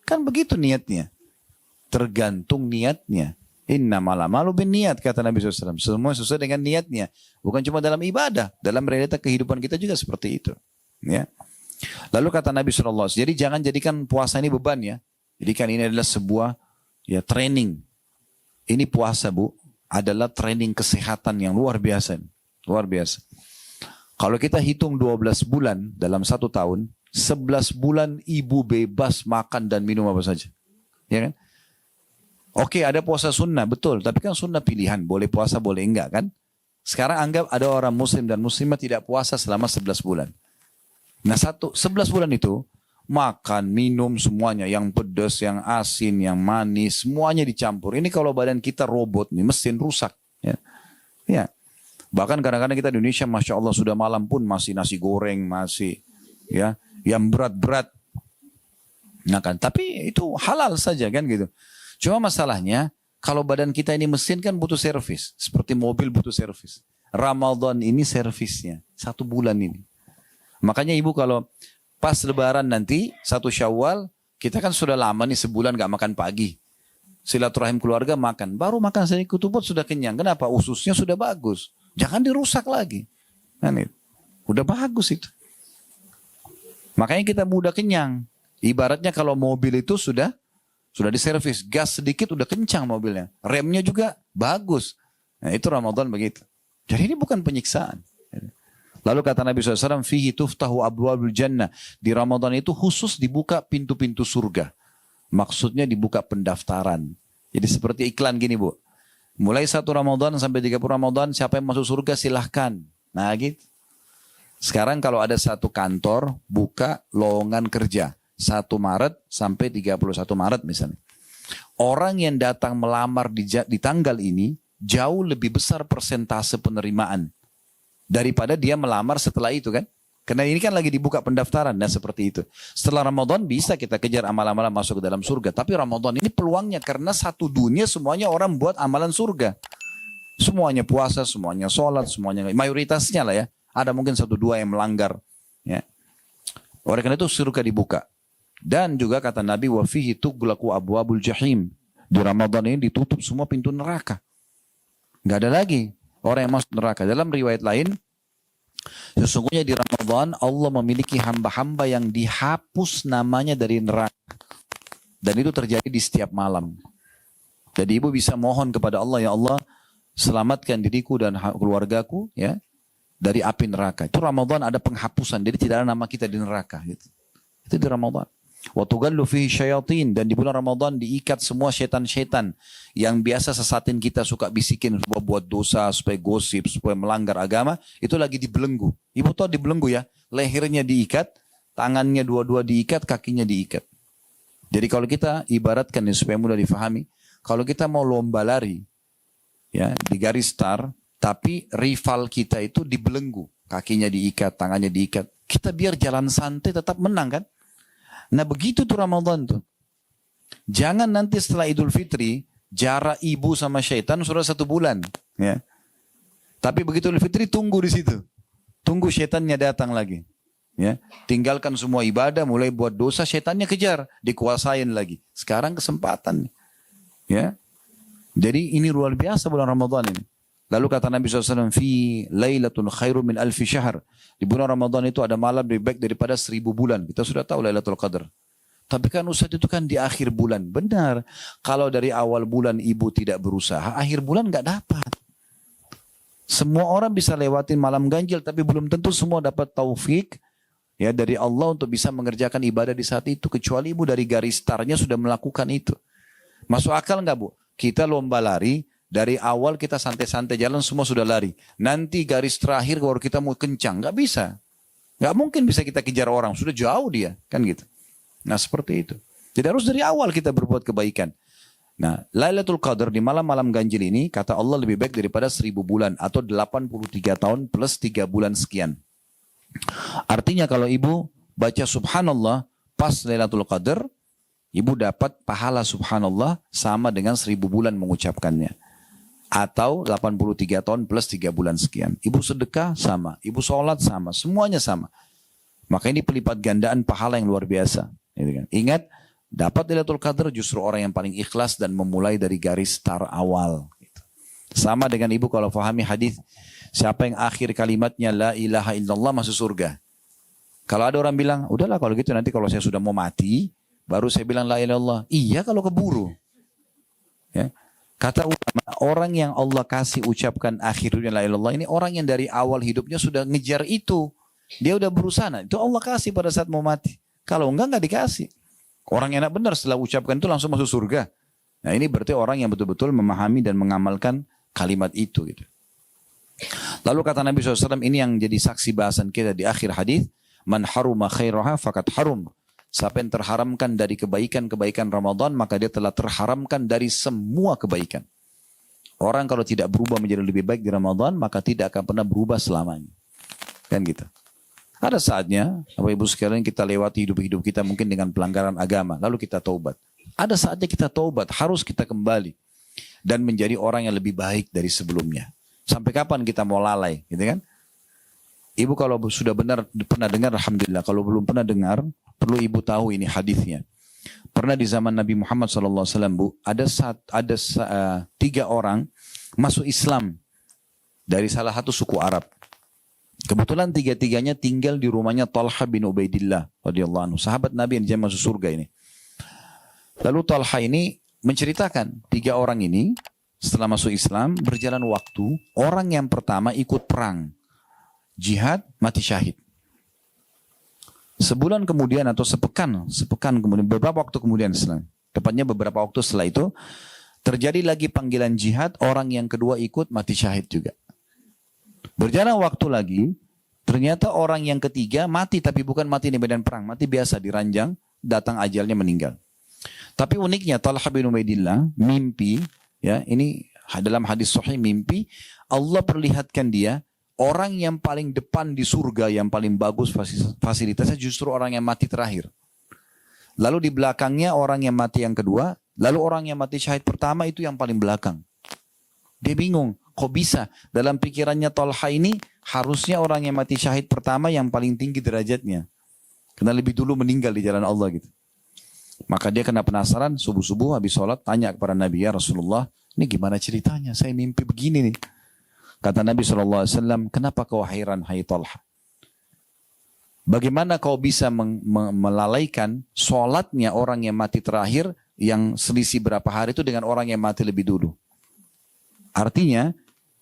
Kan begitu niatnya. Tergantung niatnya. Innamal a'malu binniyat kata Nabi SAW. Semua sesuai dengan niatnya. Bukan cuma dalam ibadah. Dalam realita kehidupan kita juga seperti itu. Ya. Lalu kata Nabi SAW. Jadi jangan jadikan puasa ini beban ya. Jadikan ini adalah sebuah ya training. Ini puasa Bu. Adalah training kesehatan yang luar biasa. Luar biasa. Kalau kita hitung 12 bulan dalam 1 tahun, 11 bulan ibu bebas makan dan minum apa saja. Ya kan? Oke ada puasa sunnah, betul. Tapi kan sunnah pilihan. Boleh puasa, boleh enggak kan? Sekarang anggap ada orang muslim dan muslimah tidak puasa selama 11 bulan. Nah 11 bulan itu makan, minum semuanya. Yang pedas, yang asin, yang manis, semuanya dicampur. Ini kalau badan kita robot nih, mesin rusak. Ya. Ya. Bahkan kadang-kadang kita di Indonesia Masya Allah sudah malam pun masih nasi goreng, masih ya yang berat-berat. Nah kan, tapi itu halal saja kan gitu. Cuma masalahnya kalau badan kita ini mesin kan butuh servis. Seperti mobil butuh servis. Ramadan ini servisnya 1 bulan ini. Makanya ibu kalau pas lebaran nanti 1 Syawal, kita kan sudah lama nih sebulan gak makan pagi. Silaturahim keluarga makan. Baru makan sedikit ketupot sudah kenyang. Kenapa? Ususnya sudah bagus. Jangan dirusak lagi. Nah, udah bagus itu. Makanya kita mudah kenyang. Ibaratnya kalau mobil itu sudah diservis, gas sedikit udah kencang mobilnya. Remnya juga bagus. Nah itu Ramadan begitu. Jadi ini bukan penyiksaan. Lalu kata Nabi SAW, fihi tuftahu abwabul jannah. Di Ramadan itu khusus dibuka pintu-pintu surga. Maksudnya dibuka pendaftaran. Jadi seperti iklan gini bu. Mulai 1 Ramadan sampai 30 Ramadan, siapa yang masuk surga silahkan. Nah gitu. Sekarang kalau ada satu kantor, buka lowongan kerja. 1 Maret sampai 31 Maret misalnya. Orang yang datang melamar di tanggal ini jauh lebih besar persentase penerimaan daripada dia melamar setelah itu kan. Karena ini kan lagi dibuka pendaftaran dan seperti itu. Setelah Ramadan bisa kita kejar amal-amalan masuk ke dalam surga. Tapi Ramadan ini peluangnya karena satu dunia semuanya orang buat amalan surga. Semuanya puasa, semuanya sholat, semuanya mayoritasnya lah ya. Ada mungkin 1-2 yang melanggar. Ya. Oleh karena itu surga dibuka. Dan juga kata Nabi wa fihi tughlaqu abwabul jahim. Di Ramadan ini ditutup semua pintu neraka. Enggak ada lagi orang yang masuk neraka. Dalam riwayat lain, sesungguhnya di Ramadan Allah memiliki hamba-hamba yang dihapus namanya dari neraka. Dan itu terjadi di setiap malam. Jadi ibu bisa mohon kepada Allah, ya Allah selamatkan diriku dan keluargaku ya dari api neraka. Itu Ramadan ada penghapusan. Jadi tidak ada nama kita di neraka. Gitu. Itu di Ramadan. Wa tughallu fihi syayatin, dan di bulan Ramadan diikat semua setan-setan yang biasa sesatin kita, suka bisikin supaya buat dosa, supaya gosip, supaya melanggar agama, itu lagi dibelenggu. Ibu tahu dibelenggu ya, lehernya diikat, tangannya dua-dua diikat, kakinya diikat. Jadi kalau kita ibaratkan ini supaya mudah difahami, kalau kita mau lomba lari ya di garis start, tapi rival kita itu dibelenggu, kakinya diikat, tangannya diikat, kita biar jalan santai tetap menang kan? Nah begitu tuh Ramadan tuh. Jangan nanti setelah Idul Fitri jarak ibu sama syaitan sudah 1 bulan, ya. Tapi begitu Idul Fitri tunggu di situ, tunggu syaitannya datang lagi, ya. Tinggalkan semua ibadah, mulai buat dosa, syaitannya kejar, dikuasain lagi. Sekarang kesempatan, ya. Jadi ini luar biasa bulan Ramadan ini. Lalu kata Nabi SAW, fi lailatun khairu min alfi syahr. Di bulan Ramadan itu ada malam lebih baik daripada 1000 bulan. Kita sudah tahu Lailatul Qadar. Tapi kan Ustaz itu kan di akhir bulan. Benar. Kalau dari awal bulan ibu tidak berusaha, akhir bulan nggak dapat. Semua orang bisa lewatin malam ganjil, tapi belum tentu semua dapat taufik ya dari Allah untuk bisa mengerjakan ibadah di saat itu. Kecuali ibu dari garis startnya sudah melakukan itu. Masuk akal nggak bu? Kita lomba lari, dari awal kita santai-santai jalan semua sudah lari. Nanti garis terakhir baru kita mau kencang. Nggak bisa. Nggak mungkin bisa kita kejar orang. Sudah jauh dia. Kan gitu. Nah seperti itu. Jadi harus dari awal kita berbuat kebaikan. Nah Lailatul Qadar di malam-malam ganjil ini kata Allah lebih baik daripada 1000 bulan. Atau 83 tahun plus 3 bulan sekian. Artinya kalau ibu baca subhanallah pas Lailatul Qadar, ibu dapat pahala subhanallah sama dengan 1000 bulan mengucapkannya. Atau 83 tahun plus 3 bulan sekian. Ibu sedekah sama, ibu sholat sama, semuanya sama. Maka ini pelipat gandaan pahala yang luar biasa. Ingat, dapat Lailatul Qadar justru orang yang paling ikhlas dan memulai dari garis start awal. Sama dengan ibu kalau fahami hadis, siapa yang akhir kalimatnya la ilaha illallah masuk surga. Kalau ada orang bilang, udahlah kalau gitu nanti kalau saya sudah mau mati, baru saya bilang la ilaha illallah. Iya kalau keburu. Ya. Kata ulama, orang yang Allah kasih ucapkan akhirnya la ilaha illallah ini orang yang dari awal hidupnya sudah ngejar itu. Dia udah berusaha. Itu Allah kasih pada saat mau mati. Kalau enggak dikasih. Orang enak benar setelah ucapkan itu langsung masuk surga. Nah ini berarti orang yang betul-betul memahami dan mengamalkan kalimat itu gitu. Lalu kata Nabi SAW, ini yang jadi saksi bahasan kita di akhir hadis, man haruma khairaha fakat harum. Siapa yang terharamkan dari kebaikan-kebaikan Ramadan, maka dia telah terharamkan dari semua kebaikan. Orang kalau tidak berubah menjadi lebih baik di Ramadan, maka tidak akan pernah berubah selamanya. Kan gitu. Ada saatnya, Bapak Ibu sekalian, kita lewati hidup-hidup kita mungkin dengan pelanggaran agama, lalu kita taubat. Ada saatnya kita taubat, harus kita kembali dan menjadi orang yang lebih baik dari sebelumnya. Sampai kapan kita mau lalai, gitu kan? Ibu kalau sudah benar pernah dengar, alhamdulillah. Kalau belum pernah dengar, perlu ibu tahu ini hadisnya. Pernah di zaman Nabi Muhammad SAW, Bu, ada 3 orang masuk Islam dari salah satu suku Arab. Kebetulan 3-tiganya tinggal di rumahnya Talha bin Ubaidillah radhiyallahu anhu, sahabat Nabi yang masuk surga ini. Lalu Talha ini menceritakan 3 orang ini setelah masuk Islam berjalan waktu, orang yang pertama ikut perang, jihad, mati syahid. Sebulan kemudian atau sepekan kemudian, beberapa waktu kemudian tepatnya beberapa waktu setelah itu, terjadi lagi panggilan jihad, orang yang kedua ikut mati syahid juga. Berjalan waktu lagi, ternyata orang yang ketiga mati, tapi bukan mati di medan perang, mati biasa di ranjang, datang ajalnya meninggal. Tapi uniknya Talha bin Ubaidillah mimpi, ya ini dalam hadis sahih mimpi, Allah perlihatkan dia orang yang paling depan di surga, yang paling bagus fasilitasnya justru orang yang mati terakhir. Lalu di belakangnya orang yang mati yang kedua, lalu orang yang mati syahid pertama itu yang paling belakang. Dia bingung, kok bisa? Dalam pikirannya Talha ini harusnya orang yang mati syahid pertama yang paling tinggi derajatnya. Karena lebih dulu meninggal di jalan Allah gitu. Maka dia kena penasaran, subuh-subuh habis sholat tanya kepada Nabi, ya Rasulullah, ini gimana ceritanya? Saya mimpi begini nih. Kata Nabi SAW, kenapa kau hairan hai Talha? Bagaimana kau bisa melalaikan sholatnya orang yang mati terakhir yang selisih berapa hari itu dengan orang yang mati lebih dulu? Artinya,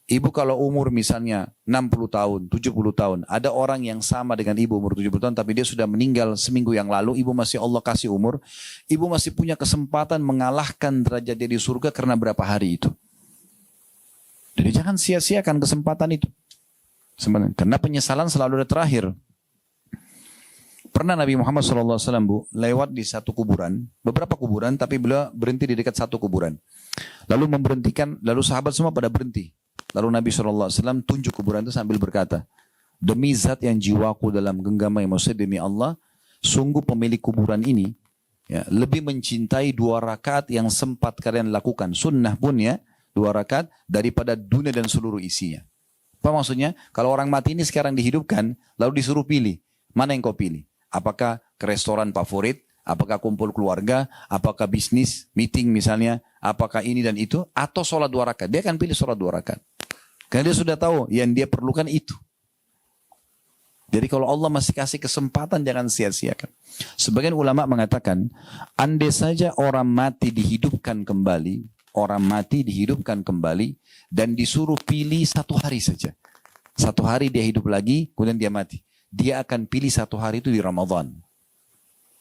ibu kalau umur misalnya 60 tahun, 70 tahun, ada orang yang sama dengan ibu umur 70 tahun, tapi dia sudah meninggal seminggu yang lalu, ibu masih Allah kasih umur, ibu masih punya kesempatan mengalahkan derajat dia di surga karena berapa hari itu. Jadi jangan sia-siakan kesempatan itu. Sebenarnya, karena penyesalan selalu ada terakhir. Pernah Nabi Muhammad SAW, Bu, lewat di satu kuburan, beberapa kuburan, tapi beliau berhenti di dekat satu kuburan. Lalu lalu sahabat semua pada berhenti. Lalu Nabi SAW tunjuk kuburan itu sambil berkata, demi zat yang jiwaku dalam genggamnya, maksudnya demi Allah, sungguh pemilik kuburan ini ya, lebih mencintai 2 rakaat yang sempat kalian lakukan, sunnah pun ya, 2 rakaat daripada dunia dan seluruh isinya. Apa maksudnya? Kalau orang mati ini sekarang dihidupkan, lalu disuruh pilih, mana yang kau pilih? Apakah ke restoran favorit? Apakah kumpul keluarga? Apakah bisnis, meeting misalnya? Apakah ini dan itu? Atau sholat 2 rakaat? Dia akan pilih sholat 2 rakaat. Karena dia sudah tahu yang dia perlukan itu. Jadi kalau Allah masih kasih kesempatan, jangan sia-siakan. Sebagian ulama mengatakan, andai saja orang mati dihidupkan kembali, dan disuruh pilih 1 hari saja. 1 hari dia hidup lagi, kemudian dia mati. Dia akan pilih 1 hari itu di Ramadan.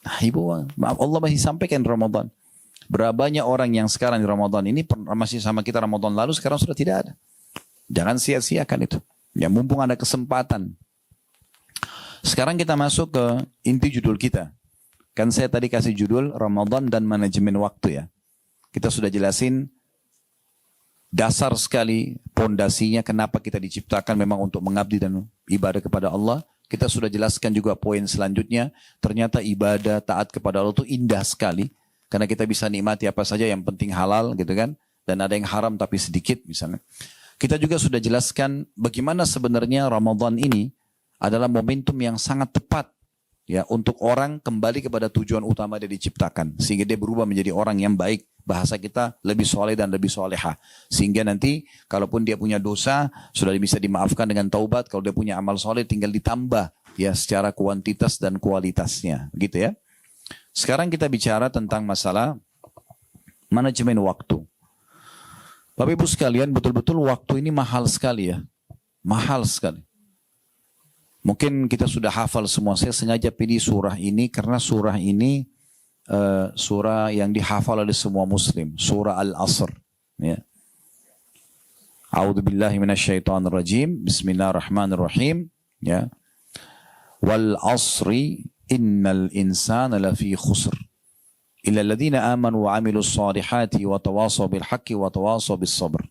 Nah, ibu, maaf, Allah masih sampaikan Ramadan. Berapa banyak orang yang sekarang di Ramadan ini masih sama kita Ramadan lalu, sekarang sudah tidak ada. Jangan sia-siakan itu. Ya, mumpung ada kesempatan. Sekarang kita masuk ke inti judul kita. Kan saya tadi kasih judul Ramadan dan manajemen waktu ya. Kita sudah jelasin dasar sekali pondasinya kenapa kita diciptakan memang untuk mengabdi dan ibadah kepada Allah. Kita sudah jelaskan juga poin selanjutnya. Ternyata ibadah taat kepada Allah itu indah sekali. Karena kita bisa nikmati apa saja yang penting halal gitu kan. Dan ada yang haram tapi sedikit misalnya. Kita juga sudah jelaskan bagaimana sebenarnya Ramadan ini adalah momentum yang sangat tepat ya untuk orang kembali kepada tujuan utama dia diciptakan. Sehingga dia berubah menjadi orang yang baik. Bahasa kita lebih soleh dan lebih soleha. Sehingga nanti kalaupun dia punya dosa sudah bisa dimaafkan dengan taubat. Kalau dia punya amal soleh tinggal ditambah ya secara kuantitas dan kualitasnya. Gitu ya. Sekarang kita bicara tentang masalah manajemen waktu. Bapak Ibu sekalian, betul-betul waktu ini mahal sekali ya. Mahal sekali. Mungkin kita sudah hafal semua. Saya sengaja pilih surah ini karena surah ini surah yang dihafal oleh semua muslim. Surah Al-Asr. Ya. A'udzubillahi minasyaitonirrajim. Bismillahirrahmanirrahim. Ya. Wal asri innal insana lafi khusr. Illa alladhina amanu wa amilus salihati wa tawasaw bil haqqi wa tawasaw bis sabr.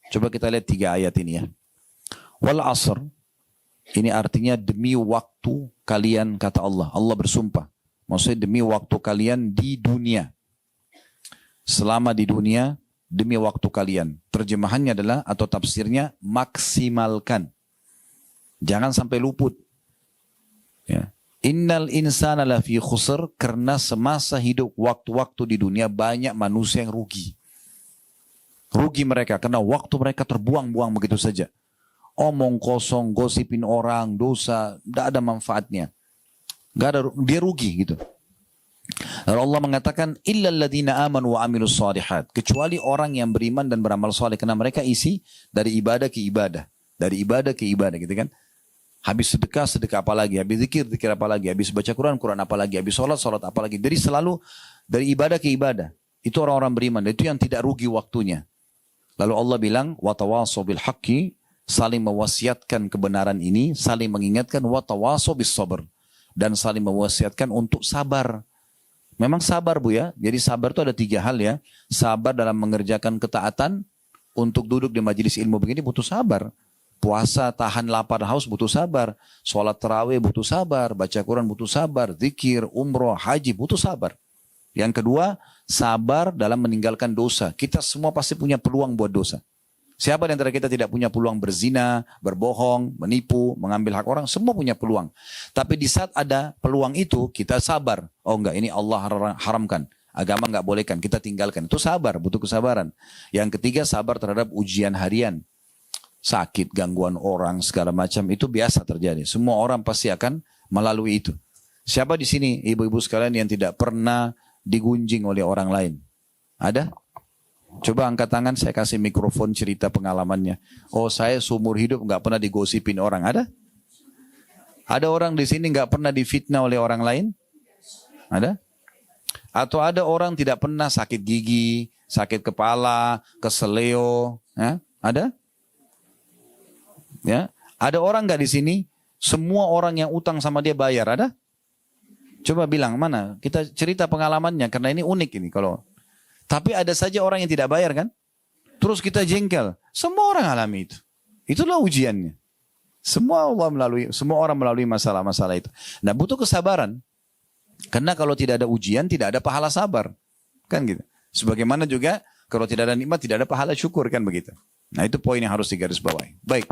Coba kita lihat 3 ayat ini ya. Wal asr, ini artinya demi waktu kalian, kata Allah. Allah bersumpah. Maksudnya demi waktu kalian di dunia. Selama di dunia, demi waktu kalian. Terjemahannya adalah, atau tafsirnya, maksimalkan. Jangan sampai luput. Ya. Innal insana lafi khusr, karena semasa hidup waktu-waktu di dunia banyak manusia yang rugi. Rugi mereka karena waktu mereka terbuang-buang begitu saja. Omong kosong, gosipin orang, dosa, tidak ada manfaatnya. Nggak ada, dia rugi gitu. Lalu Allah mengatakan illal ladzina amanu wa amilus shalihat, kecuali orang yang beriman dan beramal saleh, karena mereka isi dari ibadah ke ibadah, dari ibadah ke ibadah gitu kan. Habis sedekah, sedekah apa lagi, habis zikir, zikir apa lagi, habis baca Quran, Quran apa lagi, habis sholat, sholat apa lagi. Jadi selalu dari ibadah ke ibadah. Itu orang-orang beriman, itu yang tidak rugi waktunya. Lalu Allah bilang watawasaw bil haqqi, saling mewasiatkan kebenaran ini, saling mengingatkan watawasaw bis sabr, dan saling mewasiatkan untuk sabar. Memang sabar Bu ya. Jadi sabar itu ada 3 hal ya. Sabar dalam mengerjakan ketaatan, untuk duduk di majelis ilmu begini butuh sabar. Puasa, tahan lapar haus butuh sabar. Sholat tarawih butuh sabar. Baca Quran butuh sabar. Zikir, umroh, haji butuh sabar. Yang kedua, sabar dalam meninggalkan dosa. Kita semua pasti punya peluang buat dosa. Siapa di antara kita tidak punya peluang berzina, berbohong, menipu, mengambil hak orang? Semua punya peluang. Tapi di saat ada peluang itu, kita sabar. Oh enggak, ini Allah haramkan. Agama enggak bolehkan, kita tinggalkan. Itu sabar, butuh kesabaran. Yang ketiga, sabar terhadap ujian harian. Sakit, gangguan orang, segala macam. Itu biasa terjadi. Semua orang pasti akan melalui itu. Siapa di sini, ibu-ibu sekalian, yang tidak pernah digunjing oleh orang lain? Ada? Coba angkat tangan, saya kasih mikrofon cerita pengalamannya. Oh, saya seumur hidup nggak pernah digosipin orang. Ada? Ada orang di sini nggak pernah difitnah oleh orang lain? Ada? Atau ada orang tidak pernah sakit gigi, sakit kepala, keseleo? Ya? Ada? Ya? Ada orang nggak di sini? Semua orang yang utang sama dia bayar, ada? Coba bilang mana? Kita cerita pengalamannya karena ini unik ini kalau. Tapi ada saja orang yang tidak bayar kan? Terus kita jengkel. Semua orang alami itu. Itulah ujiannya. Semua orang melalui masalah-masalah itu. Nah, butuh kesabaran. Karena kalau tidak ada ujian, tidak ada pahala sabar. Kan gitu. Sebagaimana juga kalau tidak ada nikmat, tidak ada pahala syukur kan begitu. Nah, itu poin yang harus digarisbawahi. Baik.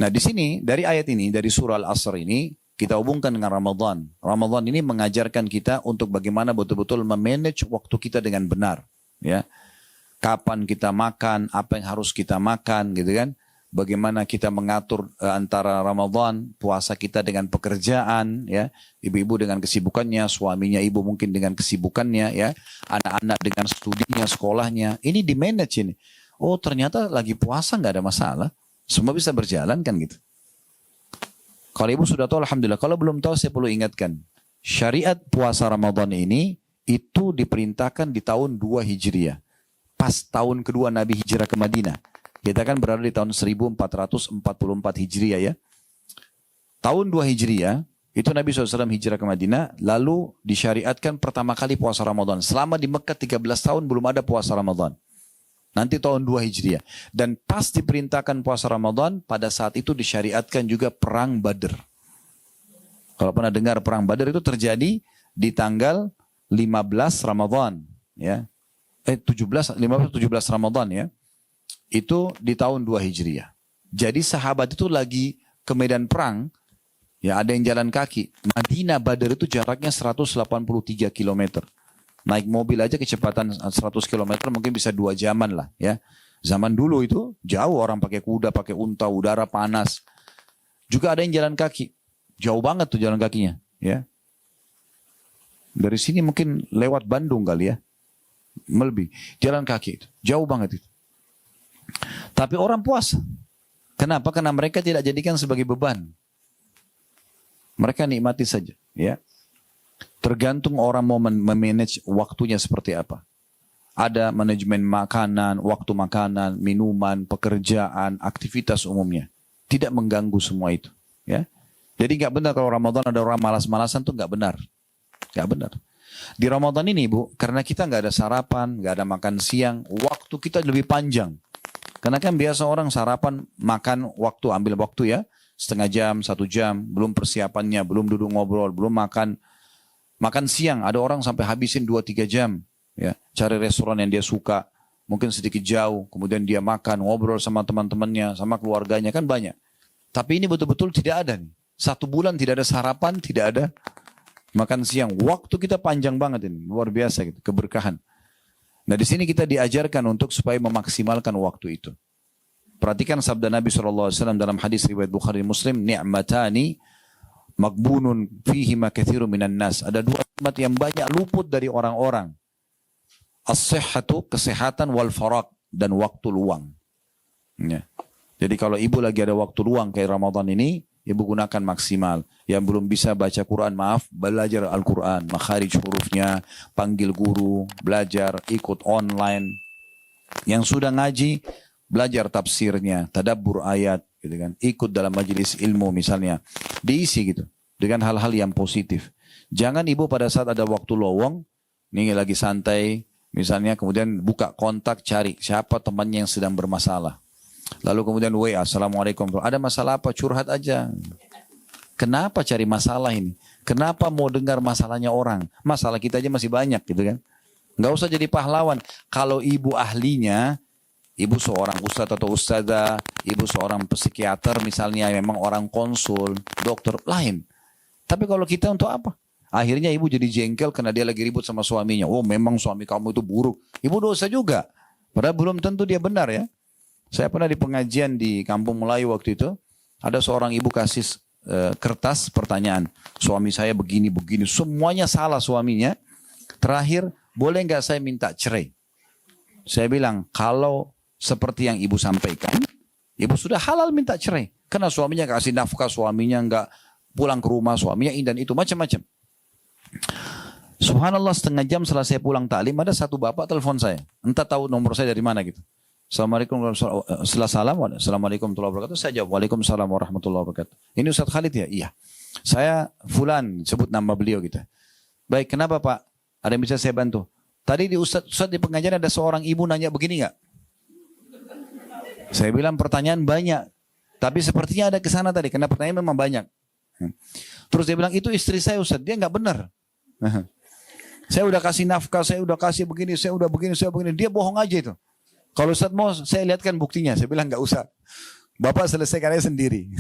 Nah, di sini dari ayat ini, dari surah Al-Asr ini, kita hubungkan dengan Ramadan. Ramadan ini mengajarkan kita untuk bagaimana betul-betul memanage waktu kita dengan benar. Ya, kapan kita makan, apa yang harus kita makan, gitu kan? Bagaimana kita mengatur antara Ramadan, puasa kita dengan pekerjaan, ya, ibu-ibu dengan kesibukannya, suaminya ibu mungkin dengan kesibukannya, ya, anak-anak dengan studinya, sekolahnya. Ini di manage ini. Oh, ternyata lagi puasa nggak ada masalah, semua bisa berjalan kan gitu. Kalau ibu sudah tahu, alhamdulillah. Kalau belum tahu, saya perlu ingatkan. Syariat puasa Ramadan ini, itu diperintahkan di tahun 2 Hijriah. Pas tahun kedua Nabi hijrah ke Madinah. Kita kan berada di tahun 1444 Hijriah ya. Tahun 2 Hijriah, itu Nabi SAW hijrah ke Madinah, lalu disyariatkan pertama kali puasa Ramadan. Selama di Mekah 13 tahun belum ada puasa Ramadan. Nanti tahun 2 Hijriah. Dan pas diperintahkan puasa Ramadan, pada saat itu disyariatkan juga perang Badr. Kalau pernah dengar perang Badr itu terjadi di tanggal 15 Ramadan. Ya. 17 Ramadan ya. Itu di tahun 2 Hijriah. Jadi sahabat itu lagi ke medan perang, ya ada yang jalan kaki. Madinah Badr itu jaraknya 183 km. Naik mobil aja kecepatan 100 km mungkin bisa 2 jaman lah ya. Zaman dulu itu jauh, orang pakai kuda, pakai unta, udara panas. Juga ada yang jalan kaki. Jauh banget tuh jalan kakinya ya. Dari sini mungkin lewat Bandung kali ya. Melebih. Jalan kaki itu. Jauh banget itu. Tapi orang puasa. Kenapa? Karena mereka tidak jadikan sebagai beban. Mereka nikmati saja ya. Tergantung orang mau memanage waktunya seperti apa. Ada manajemen makanan, waktu makanan, minuman, pekerjaan, aktivitas umumnya. Tidak mengganggu semua itu. Ya. Jadi nggak benar kalau Ramadan ada orang malas-malasan tuh nggak benar. Nggak benar. Di Ramadan ini Bu, karena kita nggak ada sarapan, nggak ada makan siang, waktu kita lebih panjang. Karena kan biasa orang sarapan, makan waktu, ambil waktu ya, setengah jam, 1 jam, belum persiapannya, belum duduk ngobrol, belum makan. Makan siang, ada orang sampai habisin 2-3 jam. Ya, cari restoran yang dia suka, mungkin sedikit jauh, kemudian dia makan, ngobrol sama teman-temannya, sama keluarganya, kan banyak. Tapi ini betul-betul tidak ada nih. 1 bulan tidak ada sarapan, tidak ada makan siang. Waktu kita panjang banget ini, luar biasa gitu, keberkahan. Nah di sini kita diajarkan untuk supaya memaksimalkan waktu itu. Perhatikan sabda Nabi SAW dalam hadis riwayat Bukhari Muslim, ni'matani magbunun fihima kathiru minan nas. Ada 2 nikmat yang banyak luput dari orang-orang. As-sihhatu, kesehatan, wal faraq, dan waktu luang. Ya. Jadi kalau ibu lagi ada waktu luang kayak Ramadan ini, ibu gunakan maksimal. Yang belum bisa baca Quran, maaf, belajar Al-Quran, makharij hurufnya, panggil guru, belajar, ikut online. Yang sudah ngaji, belajar tafsirnya, tadabbur ayat, gitu kan. Ikut dalam majelis ilmu misalnya. Diisi gitu, dengan hal-hal yang positif. Jangan ibu pada saat ada waktu lowong, ini lagi santai, misalnya kemudian buka kontak, cari siapa temannya yang sedang bermasalah. Lalu kemudian WA, Assalamualaikum. Ada masalah apa? Curhat aja. Kenapa cari masalah ini? Kenapa mau dengar masalahnya orang? Masalah kita aja masih banyak gitu kan. Nggak usah jadi pahlawan. Kalau ibu ahlinya, ibu seorang ustadz atau ustadzah, ibu seorang psikiater misalnya, memang orang konsul, dokter, lain. Tapi kalau kita untuk apa? Akhirnya ibu jadi jengkel karena dia lagi ribut sama suaminya. Oh memang suami kamu itu buruk. Ibu dosa juga. Padahal belum tentu dia benar ya. Saya pernah di pengajian di Kampung Melayu waktu itu. Ada seorang ibu kasih kertas pertanyaan. Suami saya begini-begini. Semuanya salah suaminya. Terakhir, boleh nggak saya minta cerai? Saya bilang, kalau seperti yang ibu sampaikan, ibu sudah halal minta cerai. Karena suaminya nggak kasih nafkah, suaminya nggak pulang ke rumah, suaminya ini dan itu, macam-macam. Subhanallah, setengah jam setelah saya pulang taklim, ada satu bapak telepon saya. Entah tahu nomor saya dari mana gitu. Assalamualaikum warahmatullahi wabarakatuh. Saya jawab, Waalaikumsalam warahmatullahi wabarakatuh. Ini Ustaz Khalid ya? Iya. Saya Fulan, sebut nama beliau gitu. Baik, kenapa Pak? Ada yang bisa saya bantu? Tadi di Ustaz di pengajian ada seorang ibu nanya begini nggak? Saya bilang pertanyaan banyak. Tapi sepertinya ada ke sana tadi, karena pertanyaan memang banyak. Terus dia bilang, itu istri saya Ustaz, dia nggak benar. Saya udah kasih nafkah, saya udah kasih begini, saya udah begini, saya begini. Dia bohong aja itu. Kalau Ustaz mau saya lihatkan buktinya. Saya bilang nggak usah. Bapak selesaikan aja sendiri.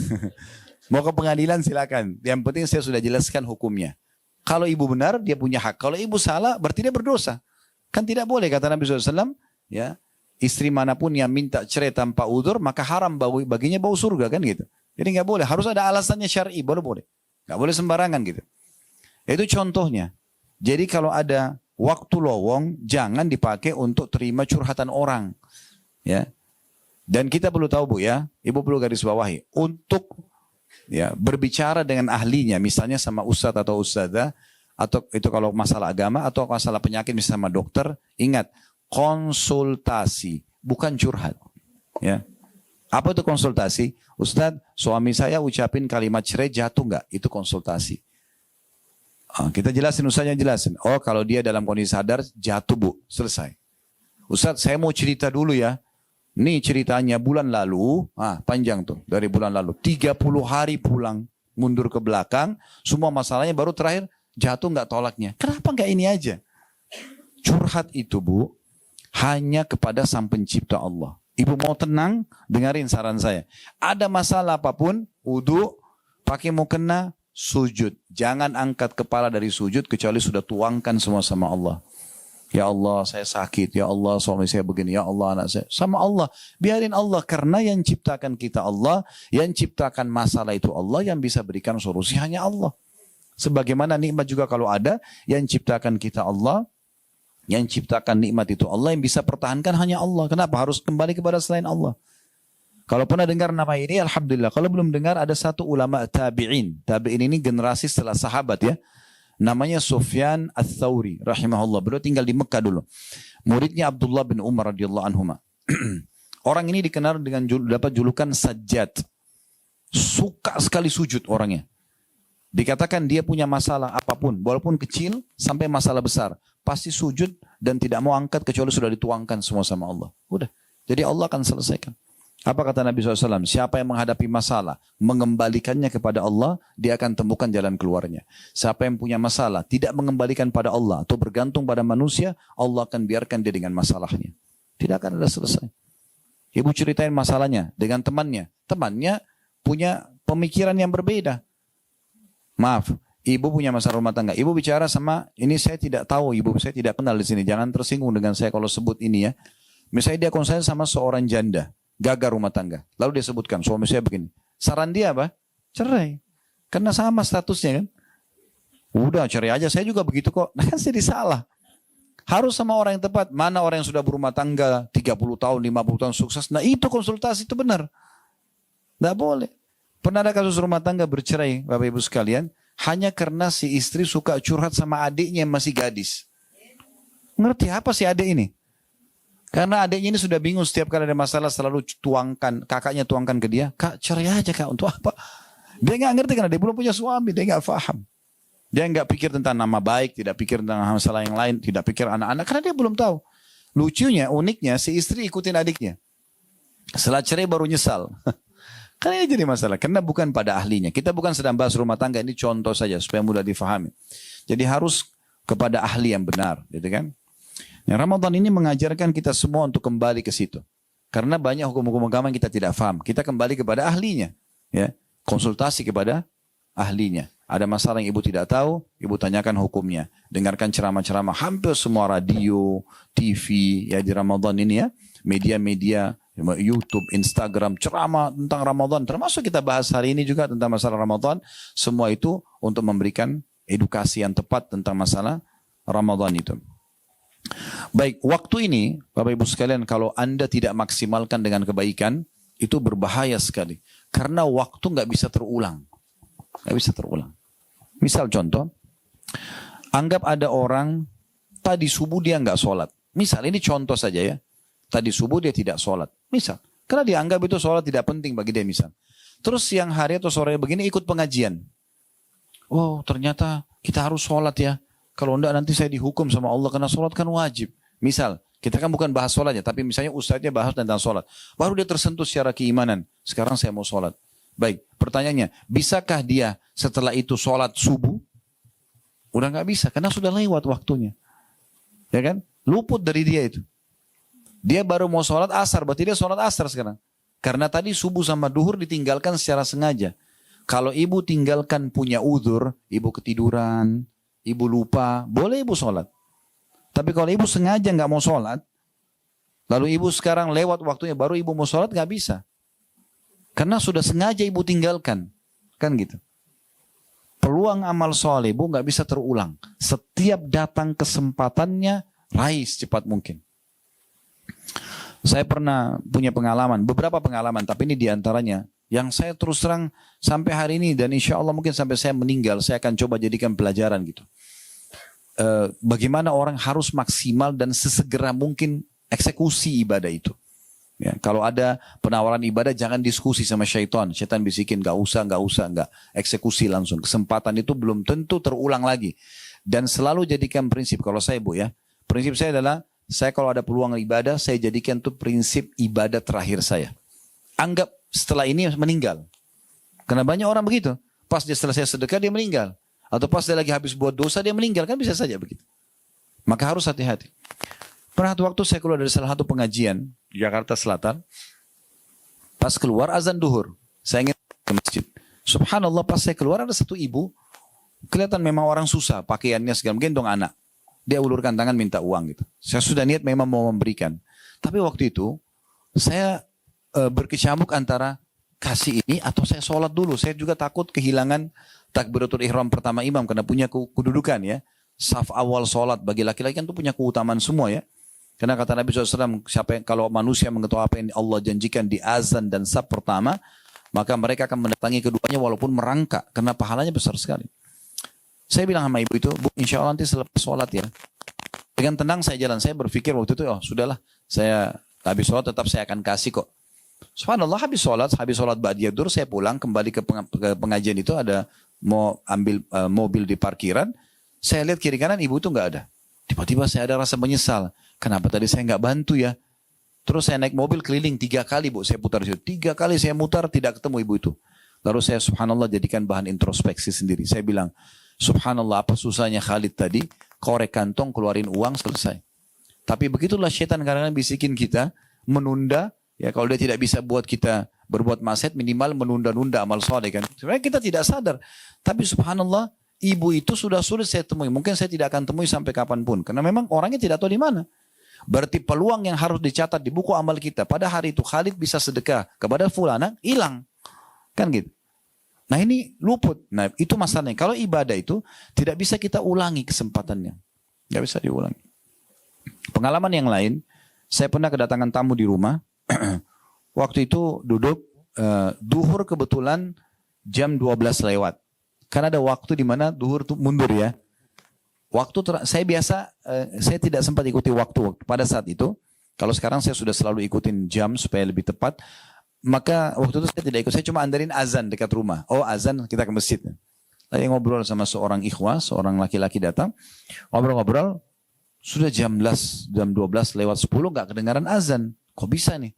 Mau ke pengadilan silakan. Yang penting saya sudah jelaskan hukumnya. Kalau ibu benar dia punya hak. Kalau ibu salah berarti dia berdosa. Kan tidak boleh kata Nabi SAW. Ya, istri manapun yang minta cerai tanpa udzur maka haram baginya bau surga kan gitu. Jadi nggak boleh. Harus ada alasannya syar'i. Boleh. Nggak boleh sembarangan gitu. Itu contohnya. Jadi kalau ada waktu lowong jangan dipakai untuk terima curhatan orang. Ya. Dan kita perlu tahu Bu ya, ibu perlu garis bawahi untuk ya berbicara dengan ahlinya, misalnya sama ustadz atau ustadzah, atau itu kalau masalah agama atau masalah penyakit misalnya sama dokter, ingat konsultasi bukan curhat. Ya. Apa itu konsultasi? Ustadz, suami saya ucapin kalimat cerai jatuh nggak? Itu konsultasi. Kita jelasin, ustaznya jelasin. Oh kalau dia dalam kondisi sadar jatuh Bu, selesai. Ustadz saya mau cerita dulu ya. Nih ceritanya bulan lalu, panjang tuh dari bulan lalu. 30 hari pulang, mundur ke belakang, semua masalahnya baru terakhir jatuh nggak tolaknya. Kenapa nggak ini aja? Curhat itu Bu, hanya kepada Sang Pencipta Allah. Ibu mau tenang, dengarin saran saya. Ada masalah apapun, wudu, pakai mukena, sujud. Jangan angkat kepala dari sujud kecuali sudah tuangkan semua sama Allah. Ya Allah saya sakit, ya Allah suami saya begini, ya Allah anak saya. Sama Allah, biarin Allah karena yang ciptakan kita Allah, yang ciptakan masalah itu Allah, yang bisa berikan solusi hanya Allah. Sebagaimana nikmat juga kalau ada, yang ciptakan kita Allah, yang ciptakan nikmat itu Allah, yang bisa pertahankan hanya Allah. Kenapa harus kembali kepada selain Allah? Kalau pernah dengar nama ini, alhamdulillah. Kalau belum dengar, ada satu ulama tabi'in. Tabi'in ini generasi setelah sahabat ya. Namanya Sufyan Ats-Tsauri rahimahullah. Beliau tinggal di Mekah dulu. muridnya Abdullah bin Umar radhiyallahu anhuma. Orang ini dikenal dengan dapat julukan Sajjad. Suka sekali sujud orangnya. Dikatakan dia punya masalah apapun, walaupun kecil sampai masalah besar, pasti sujud dan tidak mau angkat kecuali sudah dituangkan semua sama Allah. Udah. Jadi Allah akan selesaikan. Apa kata Nabi SAW? Siapa yang menghadapi masalah, mengembalikannya kepada Allah, dia akan temukan jalan keluarnya. Siapa yang punya masalah, tidak mengembalikan pada Allah atau bergantung pada manusia, Allah akan biarkan dia dengan masalahnya. Tidak akan ada selesai. Ibu ceritain masalahnya dengan temannya. Temannya punya pemikiran yang berbeda. Maaf, ibu punya masalah rumah tangga. Ibu bicara sama, ini saya tidak tahu, ibu saya tidak kenal di sini. Jangan tersinggung dengan saya kalau sebut ini ya. Misalnya dia konsen sama seorang janda. Gagal rumah tangga. Lalu dia sebutkan, suami saya begini. Saran dia apa? Cerai. Karena sama statusnya kan. Udah cerai aja, saya juga begitu kok. Nah kan jadi salah. Harus sama orang yang tepat. Mana orang yang sudah berumah tangga 30 tahun, 50 tahun sukses. Nah itu konsultasi itu benar. Tidak boleh. Pernah ada kasus rumah tangga bercerai, Bapak Ibu sekalian. Hanya karena si istri suka curhat sama adiknya yang masih gadis. Ngerti apa sih adik ini? Karena adiknya ini sudah bingung setiap kali ada masalah selalu tuangkan, kakaknya tuangkan ke dia. Kak cerai aja kak, untuk apa? Dia nggak ngerti karena dia belum punya suami, dia nggak paham. Dia nggak pikir tentang nama baik, tidak pikir tentang masalah yang lain, tidak pikir anak-anak karena dia belum tahu. Lucunya, uniknya si istri ikutin adiknya. Setelah cerai baru nyesal. Karena ini jadi masalah, karena bukan pada ahlinya. Kita bukan sedang bahas rumah tangga, ini contoh saja supaya mudah difahami. Jadi harus kepada ahli yang benar, gitu kan? Yang Ramadan ini mengajarkan kita semua untuk kembali ke situ. Karena banyak hukum-hukum agama yang kita tidak paham. Kita kembali kepada ahlinya. Ya, konsultasi kepada ahlinya. Ada masalah yang ibu tidak tahu, ibu tanyakan hukumnya. Dengarkan ceramah-ceramah hampir semua radio, TV ya di Ramadan ini ya. Media-media, YouTube, Instagram, ceramah tentang Ramadan. Termasuk kita bahas hari ini juga tentang masalah Ramadan. Semua itu untuk memberikan edukasi yang tepat tentang masalah Ramadan itu. Baik, waktu ini Bapak Ibu sekalian kalau Anda tidak maksimalkan dengan kebaikan, itu berbahaya sekali. Karena waktu nggak bisa terulang. Nggak bisa terulang. Misal contoh, anggap ada orang tadi subuh dia nggak sholat. Misal, ini contoh saja ya. Tadi subuh dia tidak sholat. Misal, karena dianggap itu sholat tidak penting bagi dia misal. Terus siang hari atau sore begini ikut pengajian. Oh ternyata kita harus sholat ya. Kalau enggak nanti saya dihukum sama Allah karena sholat kan wajib. Misal, kita kan bukan bahas sholatnya, tapi misalnya ustadznya bahas tentang sholat. Baru dia tersentuh secara keimanan. Sekarang saya mau sholat. Baik, pertanyaannya, bisakah dia setelah itu sholat subuh? Udah nggak bisa, karena sudah lewat waktunya. Ya kan? Luput dari dia itu. Dia baru mau sholat asar, berarti dia sholat asar sekarang. Karena tadi subuh sama duhur ditinggalkan secara sengaja. Kalau ibu tinggalkan punya udzur, ibu ketiduran, ibu lupa, boleh ibu sholat. Tapi kalau ibu sengaja nggak mau sholat, lalu ibu sekarang lewat waktunya, baru ibu mau sholat, nggak bisa. Karena sudah sengaja ibu tinggalkan. Kan gitu. Peluang amal soleh ibu nggak bisa terulang. Setiap datang kesempatannya, raih secepat mungkin. Saya pernah punya pengalaman, beberapa pengalaman, tapi ini diantaranya. Yang saya terus terang sampai hari ini dan insya Allah mungkin sampai saya meninggal, saya akan coba jadikan pelajaran gitu. Bagaimana orang harus maksimal dan sesegera mungkin eksekusi ibadah itu. Ya, kalau ada penawaran ibadah jangan diskusi sama syaitan. Syaitan bisikin gak usah. Eksekusi langsung. Kesempatan itu belum tentu terulang lagi. Dan selalu jadikan prinsip, kalau saya bu ya. Prinsip saya adalah, saya kalau ada peluang ibadah, saya jadikan itu prinsip ibadah terakhir saya. Anggap setelah ini meninggal. Karena banyak orang begitu. Pas dia selesai sedekah dia meninggal. Atau pas dia lagi habis buat dosa dia meninggal. Kan bisa saja begitu. Maka harus hati-hati. Pernah waktu saya keluar dari salah satu pengajian di Jakarta Selatan. Pas keluar azan duhur. Saya ingin ke masjid. Subhanallah pas saya keluar ada satu ibu. Kelihatan memang orang susah. Pakaiannya segala gendong anak. Dia ulurkan tangan minta uang gitu. Saya sudah niat memang mau memberikan. Tapi waktu itu saya berkecamuk antara kasih ini atau saya sholat dulu. Saya juga takut kehilangan takbiratul ihram pertama imam karena punya kedudukan ya. Saf awal sholat bagi laki-laki kan itu punya keutamaan semua ya. Karena kata Nabi SAW, kalau manusia mengetahui apa yang Allah janjikan di azan dan saf pertama, maka mereka akan mendatangi keduanya walaupun merangkak karena pahalanya besar sekali. Saya bilang sama ibu itu, Bu, insya Allah nanti selepas sholat ya, Dengan tenang saya jalan. Saya berpikir waktu itu, oh sudahlah, saya habis sholat tetap saya akan kasih kok. Subhanallah, habis sholat ba'diyah dzhur, saya pulang kembali ke pengajian itu, ada mau ambil mobil di parkiran. Saya lihat kiri kanan ibu itu nggak ada. Tiba-tiba saya ada rasa menyesal. Kenapa tadi saya nggak bantu ya? Terus saya naik mobil keliling 3 kali bu, saya putar di situ. 3 kali saya mutar tidak ketemu ibu itu. Lalu saya subhanallah jadikan bahan introspeksi sendiri. Saya bilang, subhanallah apa susahnya Khalid tadi, korek kantong keluarin uang selesai. Tapi begitulah syaitan kadang-kadang bisikin kita, menunda, ya kalau dia tidak bisa buat kita berbuat maksiat, minimal menunda-nunda amal soleh kan. Sebenarnya kita tidak sadar. Tapi subhanallah, ibu itu sudah sulit saya temui. Mungkin saya tidak akan temui sampai kapanpun. Karena memang orangnya tidak tahu di mana. Berarti peluang yang harus dicatat di buku amal kita. Pada hari itu Khalid bisa sedekah kepada fulana, hilang. Kan gitu. Nah ini luput. Nah itu masalahnya. Kalau ibadah itu tidak bisa kita ulangi kesempatannya. Tidak bisa diulangi. Pengalaman yang lain, saya pernah kedatangan tamu di rumah. Waktu itu duduk, duhur kebetulan jam 12 lewat. Karena ada waktu di mana duhur itu mundur ya. Saya tidak sempat ikuti waktu pada saat itu. Kalau sekarang saya sudah selalu ikutin jam supaya lebih tepat. Maka waktu itu saya tidak ikut. Saya cuma andarin azan dekat rumah. Oh azan kita ke masjid. Saya ngobrol sama seorang ikhwah, seorang laki-laki datang. Ngobrol-ngobrol. Sudah jam 12 lewat 10 gak kedengaran azan. Kok bisa nih?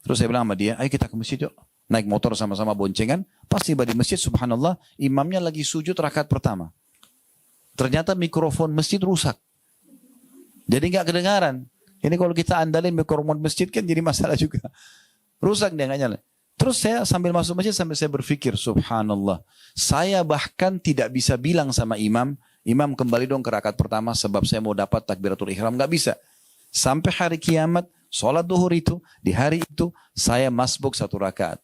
Terus saya bilang sama dia, ayo kita ke masjid yuk. Naik motor sama-sama boncengan. Pas tiba di masjid, subhanallah, imamnya lagi sujud rakaat pertama. Ternyata mikrofon masjid rusak. Jadi nggak kedengaran. Ini kalau kita andalin mikrofon masjid kan jadi masalah juga. Rusak dia nggak nyala. Terus saya sambil masuk masjid sambil saya berpikir, subhanallah. Saya bahkan tidak bisa bilang sama imam, imam kembali dong ke rakaat pertama sebab saya mau dapat takbiratul ihram. Nggak bisa. Sampai hari kiamat, sholat duhur itu, di hari itu, saya masbuk 1 rakaat.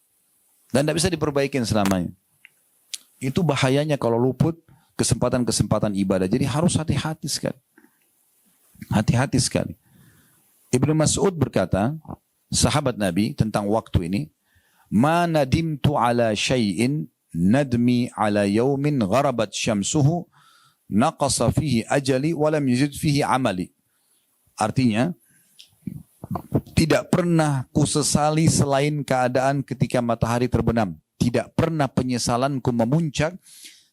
Dan tidak bisa diperbaikin selamanya. Itu bahayanya kalau luput kesempatan-kesempatan ibadah. Jadi harus hati-hati sekali. Hati-hati sekali. Ibnu Mas'ud berkata, sahabat Nabi tentang waktu ini, ma nadimtu ala syai'in nadmi ala yaumin gharabat syamsuhu naqasa fihi ajali walam yuzid fihi amali. Artinya, tidak pernah kusesali selain keadaan ketika matahari terbenam. Tidak pernah penyesalanku memuncak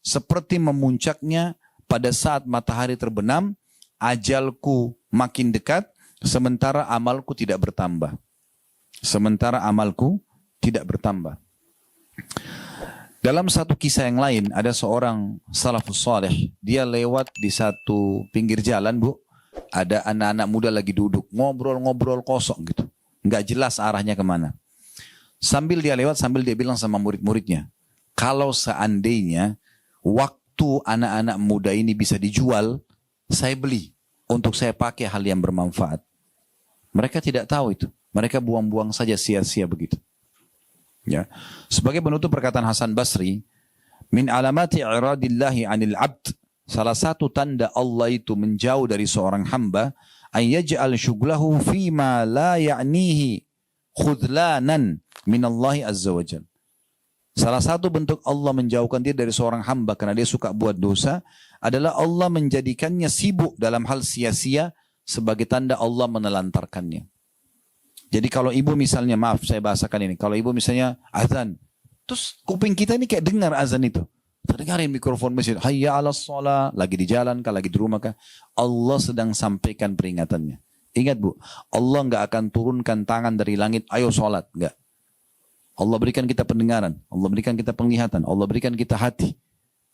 seperti memuncaknya pada saat matahari terbenam, ajalku makin dekat, sementara amalku tidak bertambah. Sementara amalku tidak bertambah. Dalam satu kisah yang lain, ada seorang salafus saleh, dia lewat di satu pinggir jalan, Bu. Ada anak-anak muda lagi duduk, ngobrol-ngobrol kosong gitu. Nggak jelas arahnya kemana. Sambil dia lewat, sambil dia bilang sama murid-muridnya, kalau seandainya waktu anak-anak muda ini bisa dijual, saya beli untuk saya pakai hal yang bermanfaat. Mereka tidak tahu itu. Mereka buang-buang saja sia-sia begitu. Ya. Sebagai penutup perkataan Hasan Basri, min alamati i'radillahi 'anil 'abd, salah satu tanda Allah itu menjauh dari seorang hamba, ay yaj'al syughlahu fima la ya'nihi khudlanan minallahi azza wajalla. Salah satu bentuk Allah menjauhkan dia dari seorang hamba karena dia suka buat dosa adalah Allah menjadikannya sibuk dalam hal sia-sia sebagai tanda Allah menelantarkannya. Jadi kalau ibu misalnya, maaf saya bahasakan ini, kalau ibu misalnya azan, terus kuping kita ini kayak dengar azan itu. Terdengarin mikrofon masjid, hayya ala sholat, lagi di jalan kah, lagi di rumah kah, Allah sedang sampaikan peringatannya. Ingat Bu, Allah nggak akan turunkan tangan dari langit, ayo sholat, nggak. Allah berikan kita pendengaran, Allah berikan kita penglihatan, Allah berikan kita hati.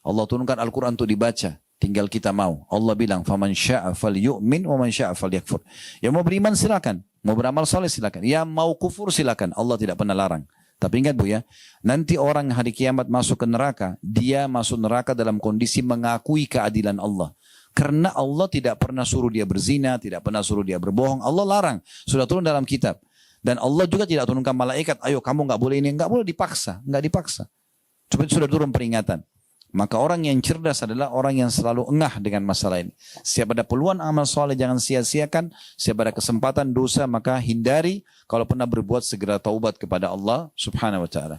Allah turunkan Al-Quran untuk dibaca, tinggal kita mau. Allah bilang, faman sya'a falyu'min wa man sya'a falyakfur. Yang mau beriman silakan, mau beramal soleh silakan, yang mau kufur silakan. Allah tidak pernah larang. Tapi ingat Bu ya, nanti orang hari kiamat masuk ke neraka, dia masuk neraka dalam kondisi mengakui keadilan Allah. Karena Allah tidak pernah suruh dia berzina, tidak pernah suruh dia berbohong. Allah larang, sudah turun dalam kitab. Dan Allah juga tidak turunkan malaikat, ayo kamu nggak boleh ini, nggak boleh dipaksa, nggak dipaksa. Cuma sudah turun peringatan. Maka orang yang cerdas adalah orang yang selalu engah dengan masalah ini. Setiap ada peluang amal soleh jangan sia-siakan. Setiap ada kesempatan dosa maka hindari. Kalau pernah berbuat segera taubat kepada Allah subhanahu wa ta'ala.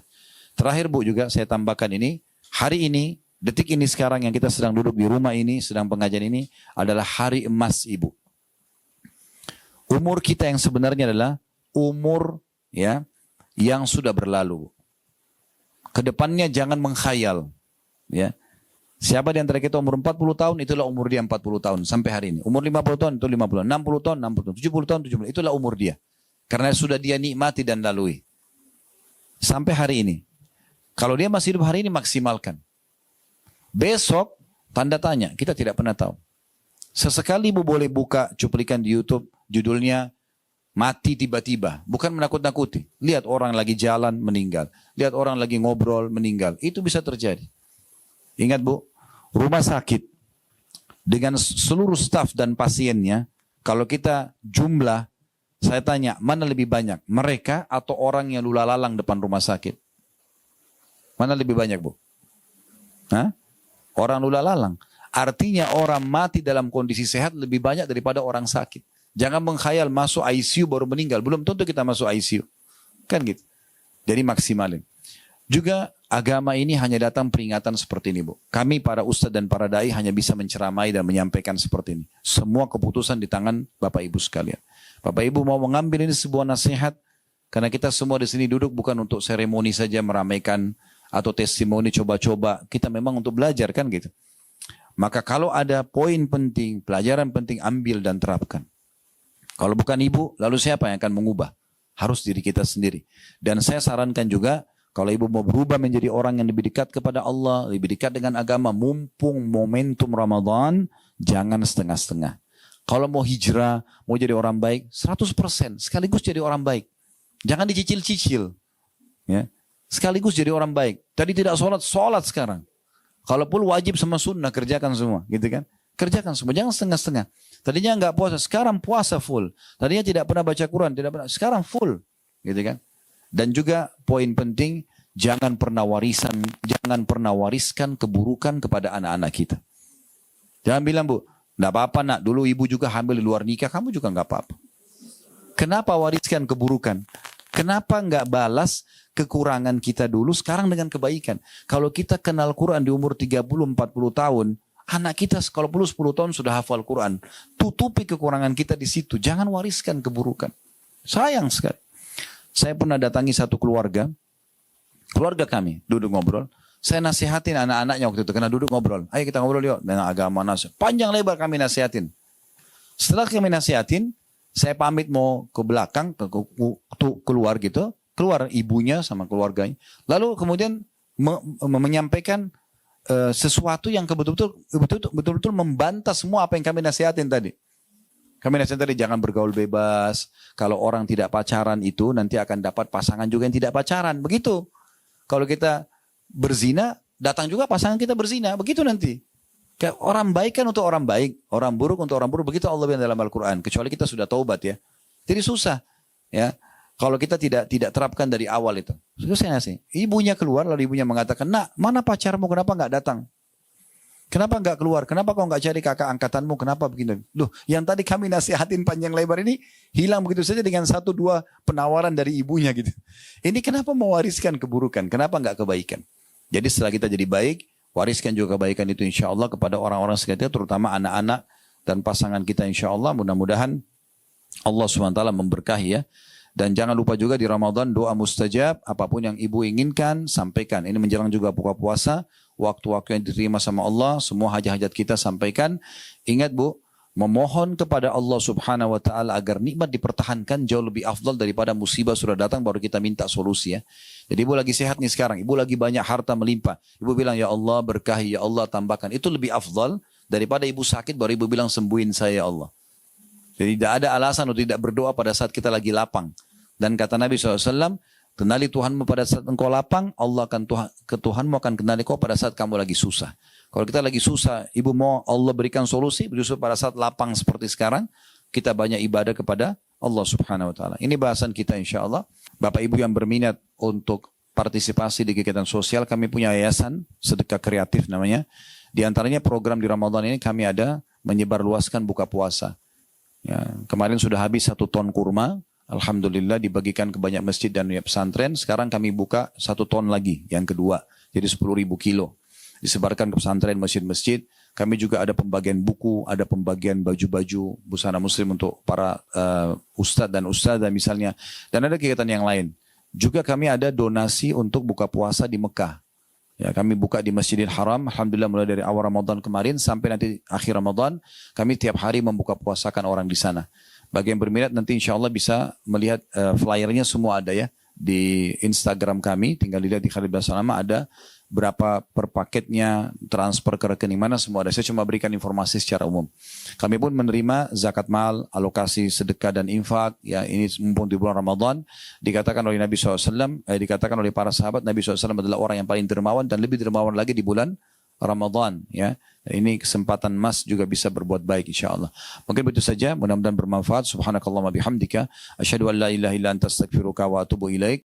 Terakhir Bu juga saya tambahkan ini. Hari ini, detik ini sekarang yang kita sedang duduk di rumah ini, sedang pengajian ini adalah hari emas Ibu. Umur kita yang sebenarnya adalah umur ya yang sudah berlalu. Kedepannya jangan mengkhayal. Ya. Siapa di antara kita umur 40 tahun, itulah umur dia 40 tahun sampai hari ini. Umur 50 tahun, itu 50. 60 tahun, 60 tahun. 70 tahun, 70. Itulah umur dia. Karena sudah dia nikmati dan lalui. Sampai hari ini. Kalau dia masih hidup hari ini, maksimalkan. Besok, tanda tanya. Kita tidak pernah tahu. Sesekali ibu boleh buka cuplikan di YouTube, judulnya mati tiba-tiba. Bukan menakut-nakuti. Lihat orang lagi jalan, meninggal. Lihat orang lagi ngobrol, meninggal. Itu bisa terjadi. Ingat Bu, rumah sakit dengan seluruh staf dan pasiennya, kalau kita jumlah, saya tanya, mana lebih banyak? Mereka atau orang yang lula-lalang depan rumah sakit? Mana lebih banyak Bu? Hah? Orang lula-lalang. Artinya orang mati dalam kondisi sehat lebih banyak daripada orang sakit. Jangan mengkhayal masuk ICU baru meninggal. Belum tentu kita masuk ICU. Kan gitu. Jadi maksimalin. Juga agama ini hanya datang peringatan seperti ini Bu. Kami para ustadz dan para dai hanya bisa menceramai dan menyampaikan seperti ini. Semua keputusan di tangan Bapak Ibu sekalian. Bapak Ibu mau mengambil ini sebuah nasihat. Karena kita semua di sini duduk bukan untuk seremoni saja meramaikan. Atau testimoni coba-coba. Kita memang untuk belajar kan gitu. Maka kalau ada poin penting, pelajaran penting ambil dan terapkan. Kalau bukan ibu, lalu siapa yang akan mengubah? Harus diri kita sendiri. Dan saya sarankan juga, kalau ibu mau berubah menjadi orang yang lebih dekat kepada Allah, lebih dekat dengan agama, mumpung momentum Ramadan, jangan setengah-setengah. Kalau mau hijrah, mau jadi orang baik, 100%, sekaligus jadi orang baik. Jangan dicicil-cicil. Ya. Sekaligus jadi orang baik. Tadi tidak sholat, sholat sekarang. Kalaupun wajib sama sunnah, kerjakan semua. Gitu kan? Kerjakan semua, jangan setengah-setengah. Tadinya enggak puasa, sekarang puasa full. Tadinya tidak pernah baca Quran, tidak pernah, sekarang full. Gitu kan? Dan juga poin penting, jangan pernah wariskan keburukan kepada anak-anak kita. Jangan bilang Bu, enggak apa-apa nak, dulu ibu juga hamil di luar nikah, kamu juga enggak apa-apa. Kenapa wariskan keburukan? Kenapa enggak balas kekurangan kita dulu sekarang dengan kebaikan? Kalau kita kenal Quran di umur 30-40 tahun, anak kita kalau perlu 10 tahun sudah hafal Quran. Tutupi kekurangan kita di situ. Jangan wariskan keburukan. Sayang sekali. Saya pernah datangi satu keluarga kami, duduk ngobrol. Saya nasihatin anak-anaknya waktu itu, karena duduk ngobrol. Ayo kita ngobrol yuk, dengan agama nasihat. Panjang lebar kami nasihatin. Setelah kami nasihatin, saya pamit mau ke belakang, keluar gitu. Keluar ibunya sama keluarganya. Lalu kemudian menyampaikan sesuatu yang betul-betul membantah semua apa yang kami nasihatin tadi. Kami nasihatin tadi, jangan bergaul bebas. Kalau orang tidak pacaran itu nanti akan dapat pasangan juga yang tidak pacaran. Begitu. Kalau kita berzina, datang juga pasangan kita berzina. Begitu nanti. Orang baik kan untuk orang baik. Orang buruk untuk orang buruk. Begitu Allah bilang dalam Al-Quran. Kecuali kita sudah taubat ya. Jadi susah. Ya. Kalau kita tidak terapkan dari awal itu. Susah sih. Ibunya keluar lalu ibunya mengatakan, nak mana pacarmu, kenapa nggak datang? Kenapa nggak keluar? Kenapa kau nggak cari kakak angkatanmu? Kenapa begini? Loh, yang tadi kami nasihatin panjang lebar ini hilang begitu saja dengan 1-2 penawaran dari ibunya gitu. Ini kenapa mewariskan keburukan? Kenapa nggak kebaikan? Jadi setelah kita jadi baik, wariskan juga kebaikan itu insya Allah kepada orang-orang sekitar, terutama anak-anak dan pasangan kita insya Allah. Mudah-mudahan Allah SWT memberkahi ya. Dan jangan lupa juga di Ramadan doa mustajab, apapun yang ibu inginkan, sampaikan. Ini menjelang juga buka puasa, waktu-waktu yang diterima sama Allah, semua hajat-hajat kita sampaikan. Ingat Bu, memohon kepada Allah Subhanahu wa taala agar nikmat dipertahankan jauh lebih afdal daripada musibah sudah datang baru kita minta solusi ya. Jadi ibu lagi sehat nih sekarang, ibu lagi banyak harta melimpah. Ibu bilang ya Allah berkahi, ya Allah tambahkan. Itu lebih afdal daripada ibu sakit baru ibu bilang sembuhin saya ya Allah. Jadi tidak ada alasan untuk tidak berdoa pada saat kita lagi lapang. Dan kata Nabi SAW, kenali Tuhanmu pada saat engkau lapang, Tuhanmu akan kenali kau pada saat kamu lagi susah. Kalau kita lagi susah, ibu mau Allah berikan solusi, justru pada saat lapang seperti sekarang, kita banyak ibadah kepada Allah Subhanahu Wa Taala. Ini bahasan kita insya Allah. Bapak Ibu yang berminat untuk partisipasi di kegiatan sosial, kami punya yayasan sedekah kreatif namanya. Di antaranya program di Ramadan ini kami ada menyebarluaskan buka puasa. Ya, kemarin sudah habis 1 ton kurma. Alhamdulillah dibagikan ke banyak masjid dan pesantren. Sekarang kami buka 1 ton lagi, yang kedua. Jadi 10.000 kilo. Disebarkan ke pesantren, masjid-masjid. Kami juga ada pembagian buku, ada pembagian baju-baju busana muslim untuk para ustadz dan ustadzah misalnya. Dan ada kegiatan yang lain. Juga kami ada donasi untuk buka puasa di Mekah. Ya, kami buka di Masjidil Haram, alhamdulillah mulai dari awal Ramadan kemarin sampai nanti akhir Ramadan, kami tiap hari membuka puasakan orang di sana. Bagi yang berminat nanti insya Allah bisa melihat flyernya semua ada ya di Instagram kami, tinggal dilihat di Khalid bin Salama ada berapa per paketnya, transfer ke rekening mana semua ada. Saya cuma berikan informasi secara umum. Kami pun menerima zakat mal, alokasi sedekah dan infak. Ya ini mumpung di bulan Ramadan. Dikatakan oleh Nabi SAW, dikatakan oleh para sahabat Nabi SAW adalah orang yang paling dermawan dan lebih dermawan lagi di bulan Ramadan. Ya ini kesempatan emas juga bisa berbuat baik insyaAllah. Mungkin begitu saja. Mudah-mudahan bermanfaat. Subhanakallahumma bihamdika. Asyhadu an la ilaha illa anta astaghfiruka wa atubu ilaik.